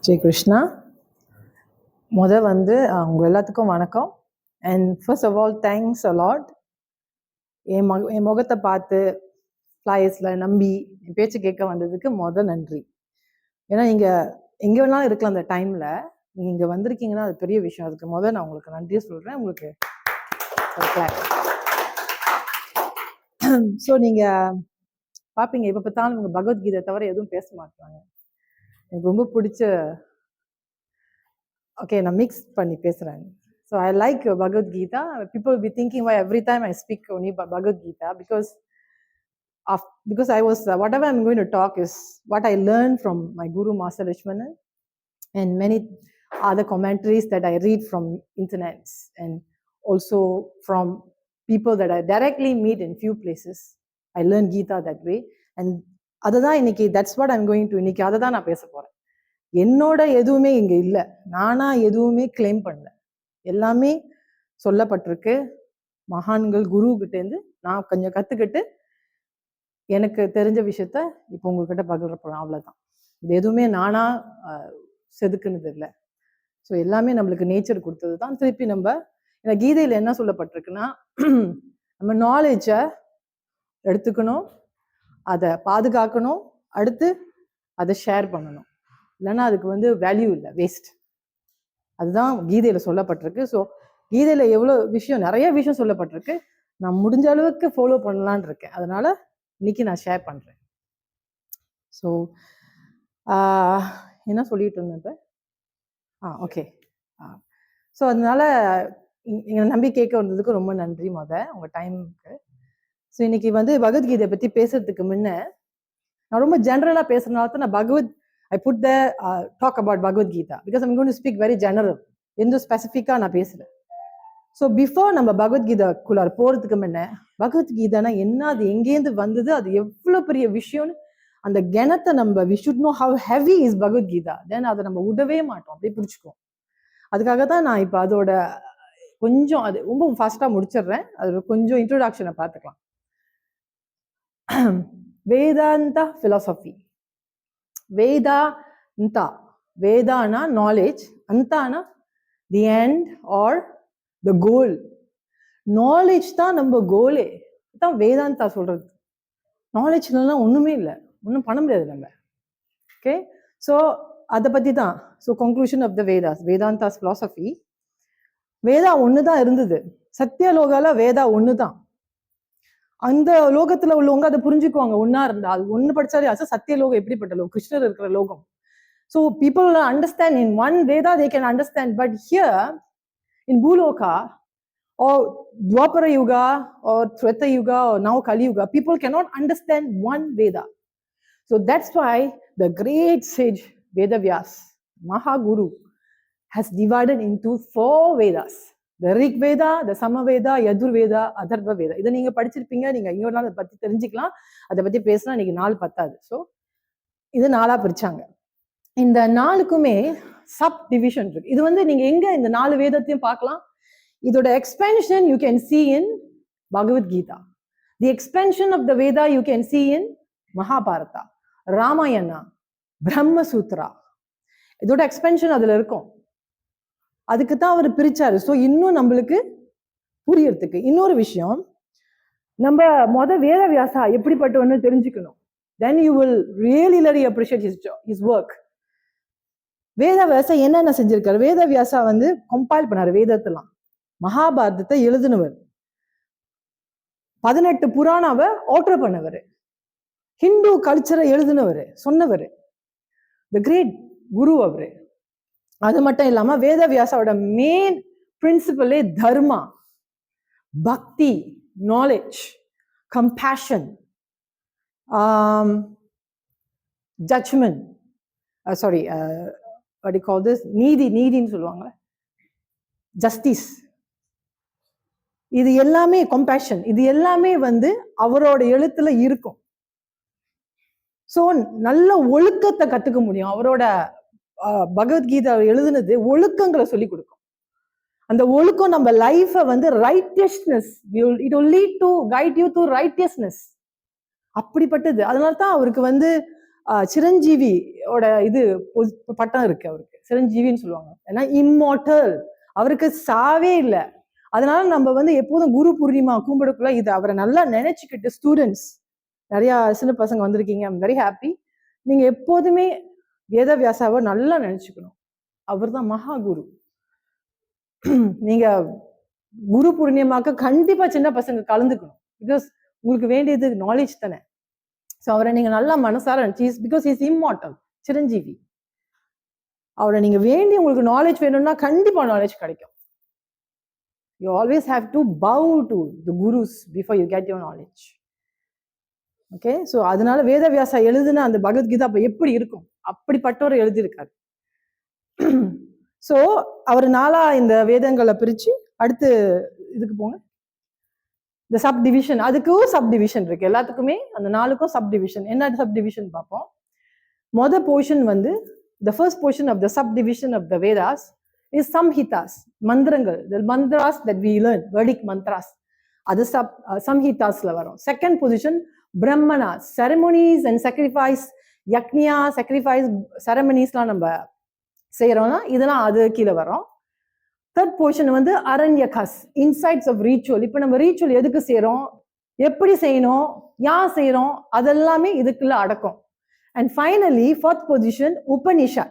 ஸ்ரீ கிருஷ்ணா. உங்கள் எல்லாத்துக்கும் வணக்கம். And first of all thanks a lot. என் முகத்தை பார்த்து ஃப்ளையர்ஸில் நம்பி என் பேச்சு கேட்க வந்ததுக்கு நன்றி. ஏன்னா நீங்கள் எங்கே வேணாலும் இருக்கலாம் அந்த டைமில், நீங்கள் இங்கே வந்திருக்கீங்கன்னா அது பெரிய விஷயம். அதுக்கு நான் உங்களுக்கு நன்றியை சொல்கிறேன். உங்களுக்கு ஸோ நீங்கள் பார்ப்பீங்க, இப்போ பார்த்தாலும் உங்கள் பகவத்கீதை தவிர எதுவும் பேச மாட்டாங்க. எனக்கு ரொம்ப பிடிச்ச நான் மிக்ஸ் பண்ணி பேசுகிறேன். So I like Bhagavad Gita. People will be thinking why every time I speak only Bhagavad Gita, because I was whatever I'm going to talk is what I learned from my Guru Master Lakshmanan and many other commentaries that I read from internet and also from people that I directly meet in few places. I learned Gita that way, and that's what I'm going to இன்னைக்கு அதை தான் நான் பேச போகிறேன். என்னோட எதுவுமே இங்கே இல்லை, நானா எதுவுமே கிளைம் பண்ணல, எல்லாமே சொல்லப்பட்டிருக்கு மகான்கள் குருக்கிட்டேருந்து. நான் கொஞ்சம் கற்றுக்கிட்டு எனக்கு தெரிஞ்ச விஷயத்த இப்போ உங்ககிட்ட பகிர போகிறேன், அவ்வளோதான். இது எதுவுமே நானா செதுக்குனது இல்லை. ஸோ எல்லாமே நம்மளுக்கு நேச்சர் கொடுத்தது தான். திருப்பி ஏன்னா கீதையில் என்ன சொல்லப்பட்டிருக்குன்னா, நம்ம நாலேஜை எடுத்துக்கணும், அதை பாதுகாக்கணும், அடுத்து அதை ஷேர் பண்ணணும். இல்லைன்னா அதுக்கு வேல்யூ இல்லை, வேஸ்ட். அதுதான் கீதையில் சொல்லப்பட்டிருக்கு. ஸோ கீதையில் எவ்வளோ விஷயம், நிறைய விஷயம் சொல்லப்பட்டிருக்கு. நான் முடிஞ்ச அளவுக்கு ஃபாலோ பண்ணலான் இருக்கேன். அதனால இன்னைக்கு நான் ஷேர் பண்ணுறேன். ஸோ என்ன சொல்லிட்டு இருந்தேன் இப்போ? ஓகே. ஸோ அதனால எங்களை நம்பி கேட்க வந்ததுக்கு ரொம்ப நன்றி உங்கள் டைமுக்கு. ஸோ இன்னைக்கு பகவத்கீதையை பற்றி பேசுறதுக்கு முன்ன நான் ரொம்ப ஜென்ரலாக பேசுறதுனால தான் நான் I put there talk about Bhagavad Gita because I'm going to speak very general. எந்த ஸ்பெசிஃபிக்காக நான் பேசுகிறேன். ஸோ பிஃபோர் நம்ம பகவத்கீதைக்குள்ளார போகிறதுக்கு முன்ன, பகவத்கீதைனா என்ன, அது எங்கேருந்து வந்தது, அது எவ்வளோ பெரிய விஷயம்னு அந்த கணத்தை we should know how heavy is Bhagavad Gita. தென் அதை நம்ம விடவே மாட்டோம், அப்படியே பிடிச்சிக்குவோம். அதுக்காக தான் நான் இப்போ அதோட கொஞ்சம் அது ரொம்ப ஃபாஸ்ட்டாக முடிச்சிடுறேன். அது கொஞ்சம் இன்ட்ரோடக்ஷனை பார்த்துக்கலாம். வேதாந்தா ஃபிலாசபி. வேதானா நாலேஜ், அந்தானா the end or the goal. Knowledge தான் நம்ம கோலே, தான் வேதாந்தா சொல்றது. நாலேஜ் இல்லைன்னா ஒண்ணுமே இல்லை, ஒன்றும் பண்ண முடியாது நம்ம. ஓகே, ஸோ அதை பத்தி தான். So conclusion of the Vedanta's philosophy. Veda ஒன்று தான் இருந்தது, சத்தியலோகால வேதா ஒன்று தான். அந்த லோகத்துல உள்ளவங்க அதை புரிஞ்சுக்குவாங்க, ஒன்னா இருந்தா. அது ஒண்ணு படிச்சாலே சத்தியலோகம் எப்படிப்பட்ட லோகம், கிருஷ்ணர் இருக்கிற லோகம். So people understand in one Veda, they can understand. But here in Bhuloka or Dwapara Yuga or Treta Yuga or now Kali Yuga, people cannot understand one Veda. So that's why the great sage Vedavyas, Mahaguru, has divided into 4 Vedas. The Rig Veda, the Samaveda, Yajurveda, Atharva Veda. இதை நீங்க படிச்சிருப்பீங்க, நீங்க இன்னொரு நாள் அதை பத்தி தெரிஞ்சுக்கலாம். அதை பத்தி பேசினா இன்னைக்கு நாள் பத்தாது. ஸோ இது 4ஆ பிரிச்சாங்க. இந்த 4க்குமே சப் டிவிஷன் இருக்கு. இது நீங்க எங்க இந்த 4 வேதத்தையும் பார்க்கலாம். இதோட expansion you can see in Bhagavad Gita. The expansion of the Veda you can see in Mahabharata, Ramayana, Brahma Sutra. இதோட எக்ஸ்பென்ஷன் அதுல இருக்கும். அதுக்கு தான் அவர் பிரிச்சாரு. ஸோ இன்னும் நம்மளுக்கு புரியறதுக்கு இன்னொரு விஷயம், நம்ம வேதவியாசா எப்படிப்பட்டவன்னு தெரிஞ்சுக்கணும். Then you will really appreciate his work. Veda Vyasa என்னென்ன செஞ்சிருக்காரு? வேதவியாசா கம்பைல் பண்ணாரு வேதத்தெல்லாம். மகாபாரதத்தை எழுதினவர், 18 புராணாவை ஆர்டர் பண்ணவர், ஹிந்து கல்ச்சரை எழுதினவர், சொன்னவர், த கிரேட் குரு அவரு. அது மட்டும் இல்லாம வேதவியாசாவோட மெயின் பிரின்சிபலே dharma, bhakti, knowledge, compassion, judgement, sorry what do you call this, நீதின்னு சொல்லுவாங்க, ஜஸ்டிஸ். இது எல்லாமே கம்பேஷன், இது எல்லாமே அவரோட எழுத்துல இருக்கும். ஸோ நல்ல ஒழுக்கத்தை கத்துக்க முடியும். அவரோட பகவத்கீதை எழுதுனது ஒழுக்கங்களை சொல்லி கொடுக்கும். அந்த ஒழுக்கம் நம்ம லைஃபை righteousness, it will lead to guide you to righteousness. அப்படிப்பட்டது. அதனால தான் அவருக்கு சிரஞ்சீவியோட இது பட்டம் இருக்கு அவருக்கு, சிரஞ்சீவின்னு சொல்லுவாங்க. ஏன்னா இம்மார்டல், அவருக்கு சாவே இல்லை. அதனால நம்ம வந்து எப்போதும் குரு பூர்ணிமா கும்பிடக்குள்ள இது அவரை நல்லா நினைச்சுக்கிட்டு, ஸ்டூடெண்ட்ஸ் நிறைய சின்ன பசங்க வந்திருக்கீங்க, ஐம் வெரி ஹாப்பி. நீங்க எப்போதுமே வேதவியாசாவை நல்லா நினைச்சுக்கணும். அவர் தான் மகா குரு. நீங்க குரு பூர்ணிமாக்கு கண்டிப்பா சின்ன பசங்க கலந்துக்கணும். பிகாஸ் உங்களுக்கு வேண்டியது நாலேஜ் தானே. ஸோ அவரை நீங்க நல்லா மனசார பிகாஸ் இஸ் இம்மார்டல், சிரஞ்சீவி. அவரை நீங்க வேண்டி உங்களுக்கு நாலேஜ் வேணும்னா கண்டிப்பா நாலேஜ் கிடைக்கும். You always have to bow to the gurus before you get your knowledge. Okay, so அதனால வேதவியாசா எழுதுன அந்த பகவத்கீதா அப்ப எப்படி இருக்கும், அப்படிப்பட்டவரை எழுதியிருக்காரு. ஸோ அவர் நாளா இந்த வேதங்களை பிரிச்சு அடுத்து இதுக்கு போங்க. இந்த சப் டிவிஷன், அதுக்கும் சப் டிவிஷன் இருக்கு எல்லாத்துக்குமே, அந்த 4க்கும் சப் டிவிஷன். என்ன சப் டிவிஷன் பார்ப்போம். மொதல் போர்ஷன் வந்து the first portion of the subdivision of the Vedas is samhitas, மந்திரங்கள், the mantras that we learn, Vedic mantras. அது samhitasல வரும். Second position brahmanas, ceremonies and sacrifice, yagna sacrifice ceremoniesலாம் நம்ம செய்யறோம்னா இதெல்லாம் அது கீழே வரும். தேர்ட் போர்ஷன் வந்து அரண்யகாஸ், இன்சைட்ஸ் ஆஃப் ரீச்சுவல். இப்போ நம்ம ரீச்சுவல் எதுக்கு செய்யறோம், எப்படி செய்யணும், யார் செய்யறோம், அதெல்லாமே இதுக்குள்ள அடக்கும். And finally, fourth position, Upanishad.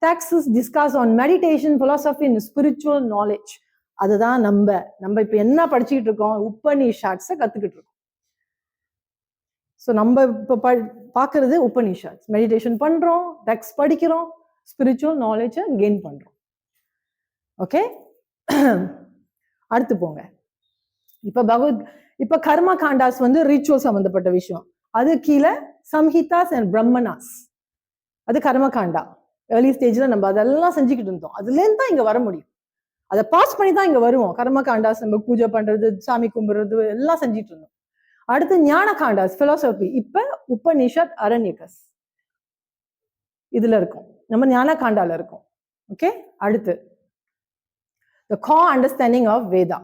Texts discuss on meditation, philosophy and spiritual knowledge. அதுதான் நம்ம இப்ப என்ன படிச்சுக்கிட்டு இருக்கோம், உபனிஷாட்ஸை கத்துக்கிட்டு இருக்கோம். ஸோ நம்ம இப்ப பார்க்கறது உபனிஷாட்ஸ். மெடிடேஷன் பண்றோம், டெக்ஸ்ட் படிக்கிறோம், ஸ்பிரிச்சுவல் நாலேஜை கெயின் பண்றோம். ஓகே, அடுத்து போங்க. இப்ப கர்ம காண்டாஸ் வந்து ரிச்சுவல் சம்பந்தப்பட்ட விஷயம். அது கீழே சம்ஹிதாஸ் அண்ட் பிரம்மனாஸ், அது கர்மகாண்டா. ஏர்லி ஸ்டேஜ்ல நம்ம அதெல்லாம் செஞ்சுக்கிட்டு இருந்தோம், அதுலேருந்து தான் இங்க வர முடியும். அதை பாஸ் பண்ணி தான் இங்க வருவோம். கர்மகாண்டாஸ் நம்ம பூஜை பண்றது, சாமி கும்பிடுறது எல்லாம் செஞ்சுட்டு இருந்தோம். அடுத்து ஞான காண்டாஸ், பிலாசபி. இப்ப உபனிஷத், அரண்யகஸ் இதுல இருக்கும், நம்ம ஞான காண்டால இருக்கும். ஓகே, அடுத்து the core understanding of Veda.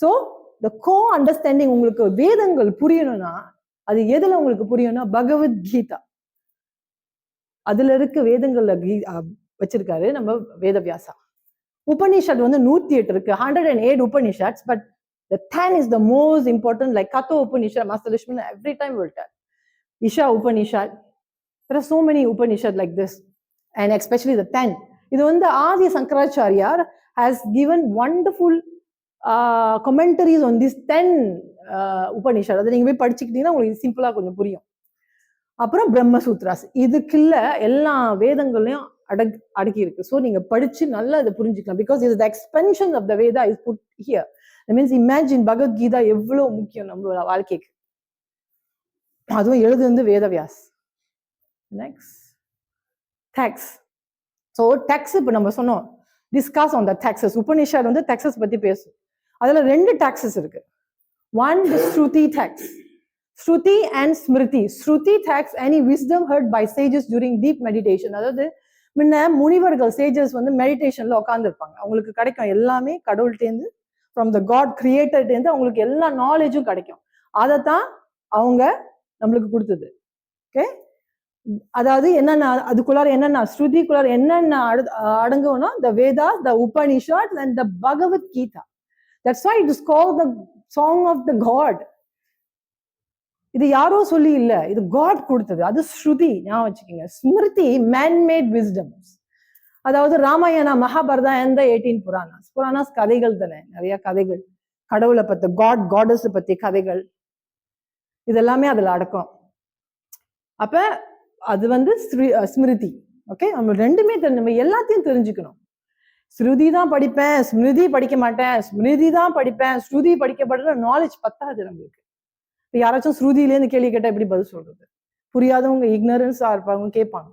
So the core understanding, உங்களுக்கு வேதங்கள் புரியணும்னா அது எதுல உங்களுக்கு புரியணும்னா பகவத்கீதா. அதுல இருக்கு வேதங்கள்ல வச்சிருக்காரு நம்ம வேதவியாசா. உபனிஷத் வந்து 108 இருக்கு, 108 Upanishads. But the 10 is the most important, like Katha Upanishad, Master Lakshmana every time will tell. Isha Upanishad, there are so many Upanishad like this, and especially the 10. இது வந்து ஆதி சங்கராச்சாரியார் has given wonderful commentaries on this 10 Upanishad. அதை நீங்க போய் படிச்சுக்கிட்டீங்கன்னா உங்களுக்கு சிம்பிளா கொஞ்சம் புரியும். அப்புறம் பிரம்மசூத்ராஸ், இதுக்குள்ள எல்லா வேதங்களையும் அடக்கி இருக்கு. ஸோ நீங்க படிச்சு நல்லா இதை புரிஞ்சுக்கலாம். பிகாஸ் இது the expansion of the Veda is put here. That means imagine Bhagavad Gita எவ்வளவு முக்கியம் நம்மளோட வாழ்க்கைக்கு. அதுவும் எழுதுந்து Vedavyas. Next text. So text இப்போ நம்ம சொன்னோம், discuss on the texts. Upanishad வந்து டெக்ஸஸ் பத்தி பேசும். அதுல 2 டெக்ஸஸ் இருக்கு. One Shruti text, Shruti and Smriti. Shruti text any wisdom heard by sages during deep meditation. அதாவது முன்ன முனிவர்கள், சேஜஸ் வந்து மெடிடேஷன்ல உட்கார்ந்து இருப்பாங்க. அவங்களுக்கு கிடைக்கும் எல்லாமே கடவுள்கிட்டேருந்து, ஃப்ரம் த காட் கிரியேட்டர்லேருந்து அவங்களுக்கு எல்லா நாலேஜும் கிடைக்கும். அதைத்தான் அவங்க நம்மளுக்கு கொடுத்தது. ஓகே, அதாவது என்னென்ன அதுக்குள்ளார என்னென்ன ஸ்ருதிக்குள்ளார என்னென்ன அடங்கும்னா the Vedas, the Upanishads and the Bhagavad Gita. That's why it is called the song of the God. இது யாரோ சொல்லி இல்ல, இது காட் கொடுத்தது. அது ஸ்ருதி, ஞாபகம் வச்சுக்கோங்க. Smriti man made wisdoms. அதாவது ராமாயணா, மகாபாரதா and the 18 புராணாஸ். புராணாஸ் கதைகள் தானே, நிறைய கதைகள், கடவுளை பத்தி, காடஸ் பத்தி கதைகள், இதெல்லாமே அதுல அடக்கம். அப்ப அது வந்து ஸ்மிருதி. ஓகே, நம்ம ரெண்டுமே நம்ம எல்லாத்தையும் தெரிஞ்சுக்கணும். ஸ்ருதி தான் படிப்பேன், ஸ்மிருதி படிக்க மாட்டேன், ஸ்மிருதி தான் படிப்பேன், ஸ்ருதி படிக்கப்படுற நாலேஜ் பத்தாது நம்மளுக்கு. இப்போ யாராச்சும் ஸ்ருதியிலேருந்து கேள்வி கேட்டால் எப்படி பதில் சொல்றது? புரியாதவங்க, இக்னரன்ஸா இருப்பாங்க, கேட்பாங்க.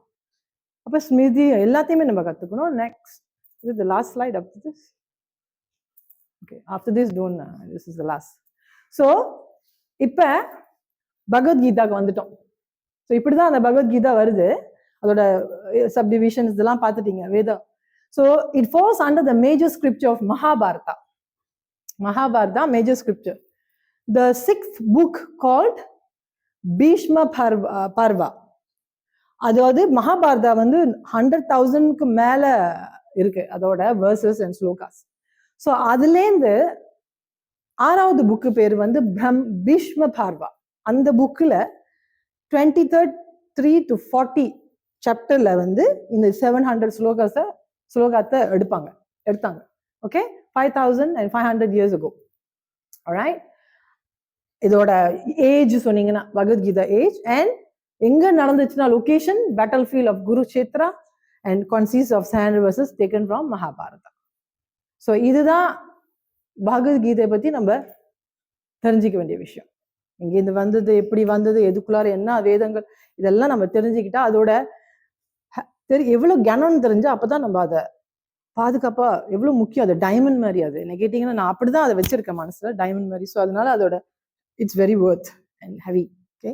அப்ப ஸ்மிருதி எல்லாத்தையுமே நம்ம கத்துக்கணும். நெக்ஸ்ட், இது the last slide after this. Okay, after this don't, this is the last. So இப்ப பகவத்கீதாக்கு வந்துட்டோம். ஸோ இப்படிதான் அந்த பகவத்கீதா வருது. அதோட சப்டிவிஷன்ஸ் இதெல்லாம் பார்த்துட்டீங்க, வேதம். So it falls under the major scripture of Mahabharata. Mahabharata major scripture. The 6th book called Bhishma Parva. அதாவது மகாபாரதா வந்து 100,000க்கு மேல இருக்கு அதோட வேர்சஸ் அண்ட் ஸ்லோகாஸ். ஸோ அதுலேருந்து 6வது புக்கு பேர் வந்து பீஷ்ம பர்வா. அந்த புக்கில் 23 to 40 சாப்டர்ல வந்து இந்த 700 ஸ்லோகத்தை எடுத்தாங்க. Okay, 5,500 years ago. alright, இதோட ஏஜ் சொன்னீங்கன்னா பகவத்கீதா ஏஜ், அண்ட் எங்க நடந்துச்சுன்னா location battle field of Kurukshetra and consist of 700 verses taken from Mahabharata. So இதுதான் பகவத்கீதை பத்தி நம்ம தெரிஞ்சுக்க வேண்டிய விஷயம். இங்கேருந்து வந்தது, எப்படி வந்தது, எதுக்குள்ளார என்ன வேதங்கள், இதெல்லாம் நம்ம தெரிஞ்சுக்கிட்டா அதோட எவ்வளவு கனம்னு தெரிஞ்சா அப்பதான் நம்ம அதை பாதுகாப்பா, எவ்வளவு முக்கியம். அது டைமண்ட் மாதிரி. அது என்ன கேட்டீங்கன்னா நான் அப்படிதான் அதை வச்சிருக்கேன் மனசுல, டைமண்ட் மாதிரி. ஸோ அதனால அதோட it's very worth and heavy. Okay,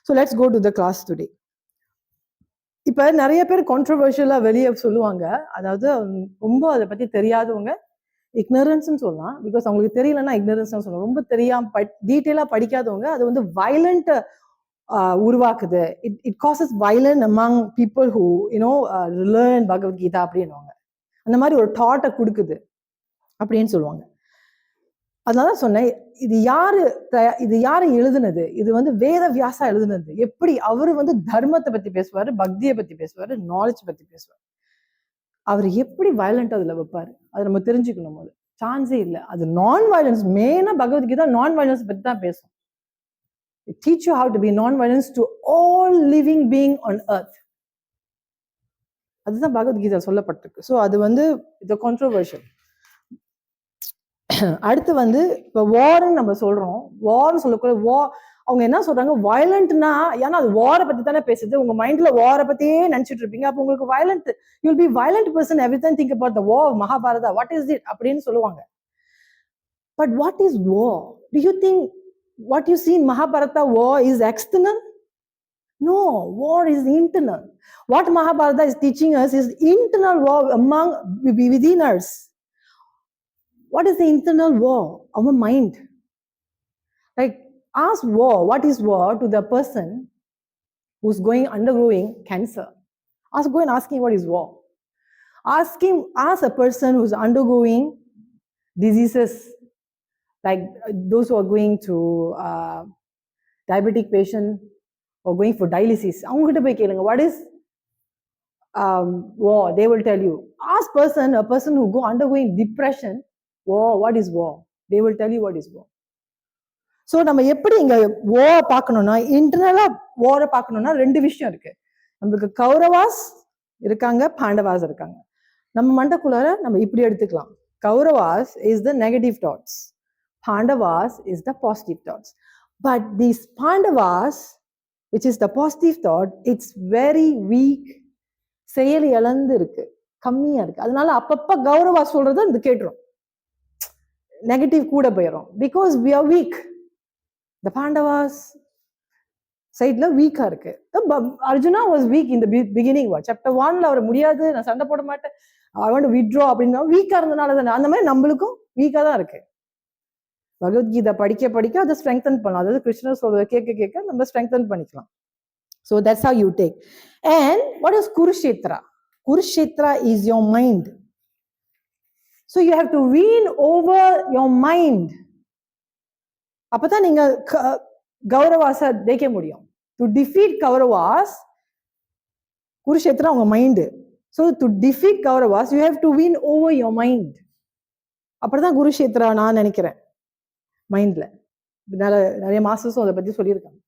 so let's go to the class today. இப்ப நிறைய பேர் கான்ட்ரவர்ஷியலா வெளியே சொல்லுவாங்க, அதாவது ரொம்ப அதை பத்தி தெரியாதவங்க, இக்னரன்ஸ்ன்னு சொல்லலாம். பிகாஸ் அவங்களுக்கு தெரியலன்னா இக்னரன்ஸ் சொல்லலாம். ரொம்ப தெரியாம டீட்டெயிலா படிக்காதவங்க அது வந்து வயலண்ட் உருவாக்குது. It causes violent among people who learn Bhagavad Gita அப்படின்னுவாங்க. அந்த மாதிரி ஒரு தாட்டை கொடுக்குது அப்படின்னு சொல்லுவாங்க. அதனால சொன்னேன், இது யாரு எழுதுனது? இது வந்து வேத வியாசா எழுதுனது. எப்படி அவரு வந்து தர்மத்தை பத்தி பேசுவாரு, பக்தியை பத்தி பேசுவாரு, நாலேஜ் பத்தி பேசுவாரு. அவர் எப்படி வயலண்ட் அதுல வைப்பாரு, அதை நம்ம தெரிஞ்சுக்கணும். போது சான்ஸே இல்லை. அது நான் வயலன்ஸ். மெயினா பகவத்கீதா நான் வயலன்ஸ் பத்தி தான் பேசும். It teach you how to be non-violence to all living being on earth. அதுதான் பகவத்கீதா சொல்லப்பட்டிருக்கு. ஸோ அது வந்து இது கான்ட்ரோவர்ஷியல். அடுத்து வந்து இப்போ வார்ன்னு நம்ம சொல்றோம். வார்ன்னு சொல்லக்கூட அவங்க என்ன சொல்றாங்க, வயலண்ட்னா, ஏன்னா அது வாரை பத்தி தானே பேசுது. உங்க மைண்ட்ல வாரை பத்தியே நினைச்சிட்டு இருப்பீங்க. அப்போ உங்களுக்கு violent, you will be violent person every time think about the war Mahabharata. What is it அப்படின்னு சொல்லுவாங்க. But what is war? To you think what you see in Mahabharata war is external? No, war is internal. What Mahabharata is teaching us is internal war within us. What is the internal war? Our mind. Like, ask war, what is war, to the person who's undergoing cancer. Go and ask him what is war. Ask a person who's undergoing diseases, like those who are going to diabetic patient or going for dialysis. அவங்ககிட்ட போய் கேளுங்க, what is war? They will tell you. Ask a person who go undergoing depression, war, what is war? They will tell you what is war. So நம்ம எப்படி இங்க war பார்க்கணும்னா, இன்டர்னலா war பார்க்கணும்னா ரெண்டு விஷயம் இருக்கு. நம்மளுக்கு கௌரவாஸ் இருக்காங்க, பாண்டவாஸ் இருக்காங்க. நம்ம மண்டக்குள்ளார நம்ம இப்படி எடுத்துக்கலாம். Kauravas is the negative thoughts, Pandavas is the positive thoughts. But these Pandavas, which is the positive thought, it's very weak. செயல் இழந்து இருக்கு, கம்மியா இருக்கு. அதனால அப்பப்ப கௌரவா சொல்றத இது கேட்டுரும், நெகட்டிவ் கூட போயிடும். Because we are weak. The Pandavas சைட்ல வீக்கா இருக்கு. Arjuna was weak in the beginning. Chapter 1ல அவர் முடியாது, நான் சண்டை போட மாட்டேன், I want to withdraw அப்படின்னா வீக்கா இருந்தனால தானே. அந்த மாதிரி நம்மளுக்கும் வீக்கா தான் இருக்கு. பகவத்கீதை படிக்க அதை ஸ்ட்ரெங்தன் பண்ணலாம். அதாவது கிருஷ்ணர் சொல்றதை கேட்க நம்ம ஸ்ட்ரெங்தன் பண்ணிக்கலாம். So that's how you take. And what is Kurukshetra? Kurukshetra is your mind. So you have to win over your mind. அப்பதான் நீங்க கௌரவாஸை ஜெயிக்க முடியும். டு டிஃபீட் கௌரவாஸ், குருஷேத்ரா உங்க mind. So to defeat Kauravas you have to win over your mind. அப்படிதான் குருஷேத்ரா நான் நினைக்கிறேன். மைண்ட்ல நிறைய மாஸ்டர்ஸும் அதை பத்தி சொல்லியிருக்காங்க.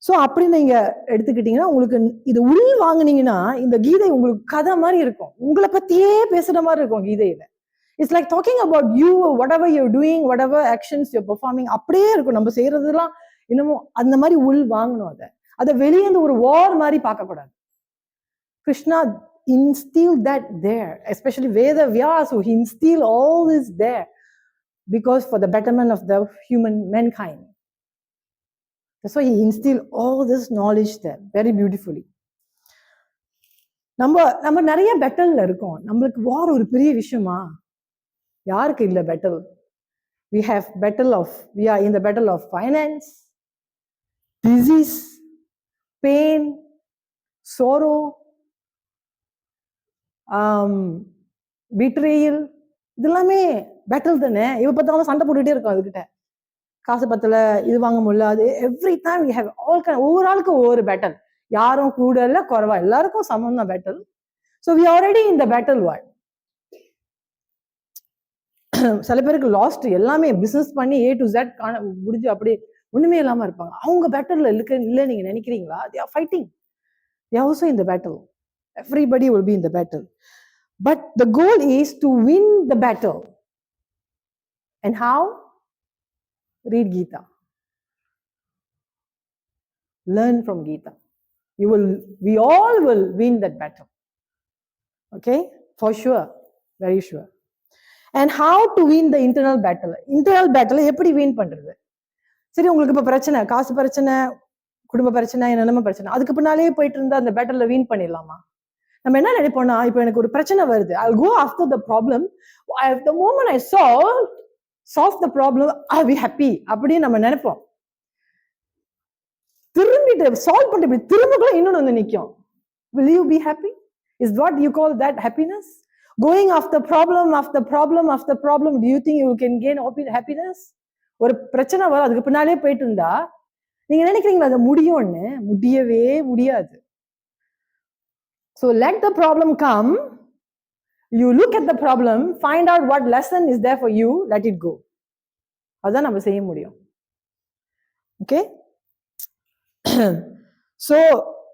ஸோ அப்படி நீங்க எடுத்துக்கிட்டீங்கன்னா, உங்களுக்கு இது உள் வாங்கினீங்கன்னா இந்த கீதை உங்களுக்கு கதை மாதிரி இருக்கும். உங்களை பத்தியே பேசுற மாதிரி இருக்கும் கீதையில. It's like talking about you, whatever you're doing, whatever actions you're performing, அப்படியே இருக்கும். நம்ம செய்யறதுலாம் இன்னமும் அந்த மாதிரி உள் வாங்கணும். அதை வெளியே ஒரு வார் மாதிரி பார்க்கக்கூடாது. Krishna instilled that there, especially Veda Vyasa, he instilled all this there. Because for the betterment of the mankind. That's why he instilled all this knowledge there very beautifully. நம்ம நிறைய பெட்டல்ல இருக்கோம். நம்மளுக்கு வார் ஒரு பெரிய விஷயமா? யாருக்கு இல்ல petal? We are in the battle of finance, disease, pain, sorrow, betrayal, இதெல்லாமே பேட்டில் தானே. இவ பார்த்தாலும் சண்டை போட்டுட்டே இருக்கும் அதுகிட்ட. காசு பத்தல, இது வாங்க முடியல, அது every time we have all kind. ஒவ்வொரு ஆளுக்கும் ஒவ்வொரு பேட்டல். யாரும் கூட இல்லை குறைவா, எல்லாருக்கும் சமம் தான் பேட்டல். ஸோ வி ஆல்ரெடி இந்த பேட்டல் வார்ட். சில பேருக்கு லாஸ்ட் எல்லாமே பிசினஸ் பண்ணி A to Z முடிஞ்சு அப்படியே ஒண்ணுமே இல்லாம இருப்பாங்க. அவங்க பேட்டல்ல இல்லை நீங்க நினைக்கிறீங்களா? they are fighting. they are also in the battle. everybody will be in the battle, but the goal is to win the battle. And how? Read Gita, learn from Gita. We all will win that battle. Okay, for sure, very sure. And how to win the internal battle? Internal battle எப்படி win பண்றது? சரி, உங்களுக்கு இப்ப பிரச்சனை, காசு பிரச்சனை, குடும்ப பிரச்சனை, நிலைமை பிரச்சனை, அதுக்கு பின்னாலே போயிட்டு இருந்தா அந்த பேட்டல்ல வின் பண்ணிடலாமா? நம்ம என்ன நினைப்போம்னா, இப்ப எனக்கு ஒரு பிரச்சனை வருது, I'll go after the problem. The moment I solve the problem, I'll be happy அப்படின்னு நம்ம நினைப்போம். திரும்பிட்டு சால்வ் பண்ணிட்டு திரும்ப இன்னொன்னு வந்து நிற்கும். Will you be happy? Is what you call that happiness? Going after problem after problem after problem, do you think you can gain happiness? ஒரு பிரச்சனை வரும், அதுக்கு பின்னாலே போயிட்டு இருந்தா நீங்க நினைக்கிறீங்களா அது முடியும்னு? முடியவே முடியாது. So let the problem come, you look at the problem, find out what lesson is there for you, let it go. அதான் நம்ம செய்ய முடியும். ஓகே, ஸோ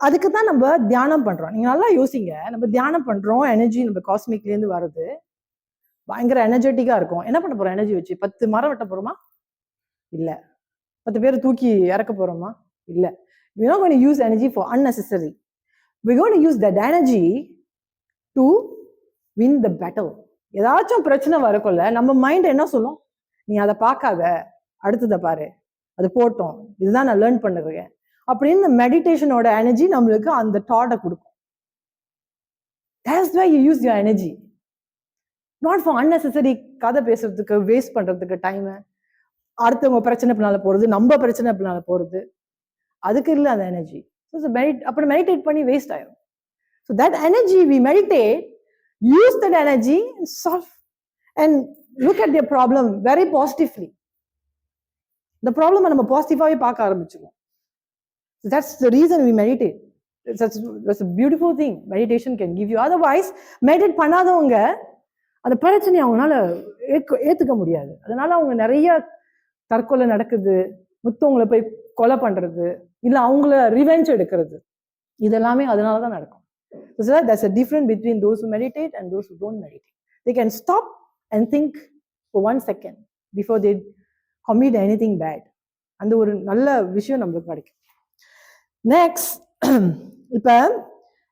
அதுக்கு தான் நம்ம தியானம் பண்றோம். நீங்க நல்லா யோசிங்க, நம்ம தியானம் பண்றோம், எனர்ஜி நம்ம காஸ்மிக்ல இருந்து வருது, பயங்கர எனர்ஜெட்டிக்கா இருக்கும். என்ன பண்ண போறோம் எனர்ஜி வச்சு? 10 மரம் வெட்ட போறோமா? இல்ல. 10 பேர் தூக்கி இறக்க போறோமா? இல்ல. we're not going to use energy for unnecessary. we're going to use that energy to win the battle. ஏதாச்சும் பிரச்சனை வரக்குள்ள நம்ம மைண்ட் என்ன சொல்லும்? நீ அதை பார்க்காத, அடுத்ததை பாரு, அது போட்டோம், இதுதான் நான் லேர்ன் பண்ணுறேன் அப்படின்னு மெடிடேஷனோட எனர்ஜி நம்மளுக்கு அந்த தாட்டை கொடுக்கும். That's why you use your energy, not for unnecessary கதை பேசுறதுக்கு, வேஸ்ட் பண்றதுக்கு டைம், அடுத்தவங்க பிரச்சனை பின்னால போறது, நம்ம பிரச்சனை பின்னால போறது, அதுக்கு இல்லை அந்த எனர்ஜி. அப்புறம் மெடிடேட் பண்ணி வேஸ்ட் ஆயிடும். So that energy we meditate, use that energy and solve and look at their problem very positively. The problem நம்ம பாசிட்டிவாவே பார்க்க ஆரம்பிச்சிடும். So that's the reason we meditate. That's a beautiful thing meditation can give you. Otherwise meditate பண்ணாதவங்க அந்த பிரச்சனையை அவங்களால ஏத்துக்க முடியாது. அதனால அவங்க நிறைய தற்கொலை நடக்குது, முத்தவங்களை போய் கொலை பண்றது, இல்லை அவங்கள ரிவெஞ்ச் எடுக்கிறது, இதெல்லாமே அதனால தான் நடக்கும். So there's a difference between those who meditate and those who don't meditate. They can stop and think for 1 second before they commit anything bad. அந்த ஒரு நல்ல விஷயம் நம்மளுக்கு கிடைக்கும். நெக்ஸ்ட், இப்ப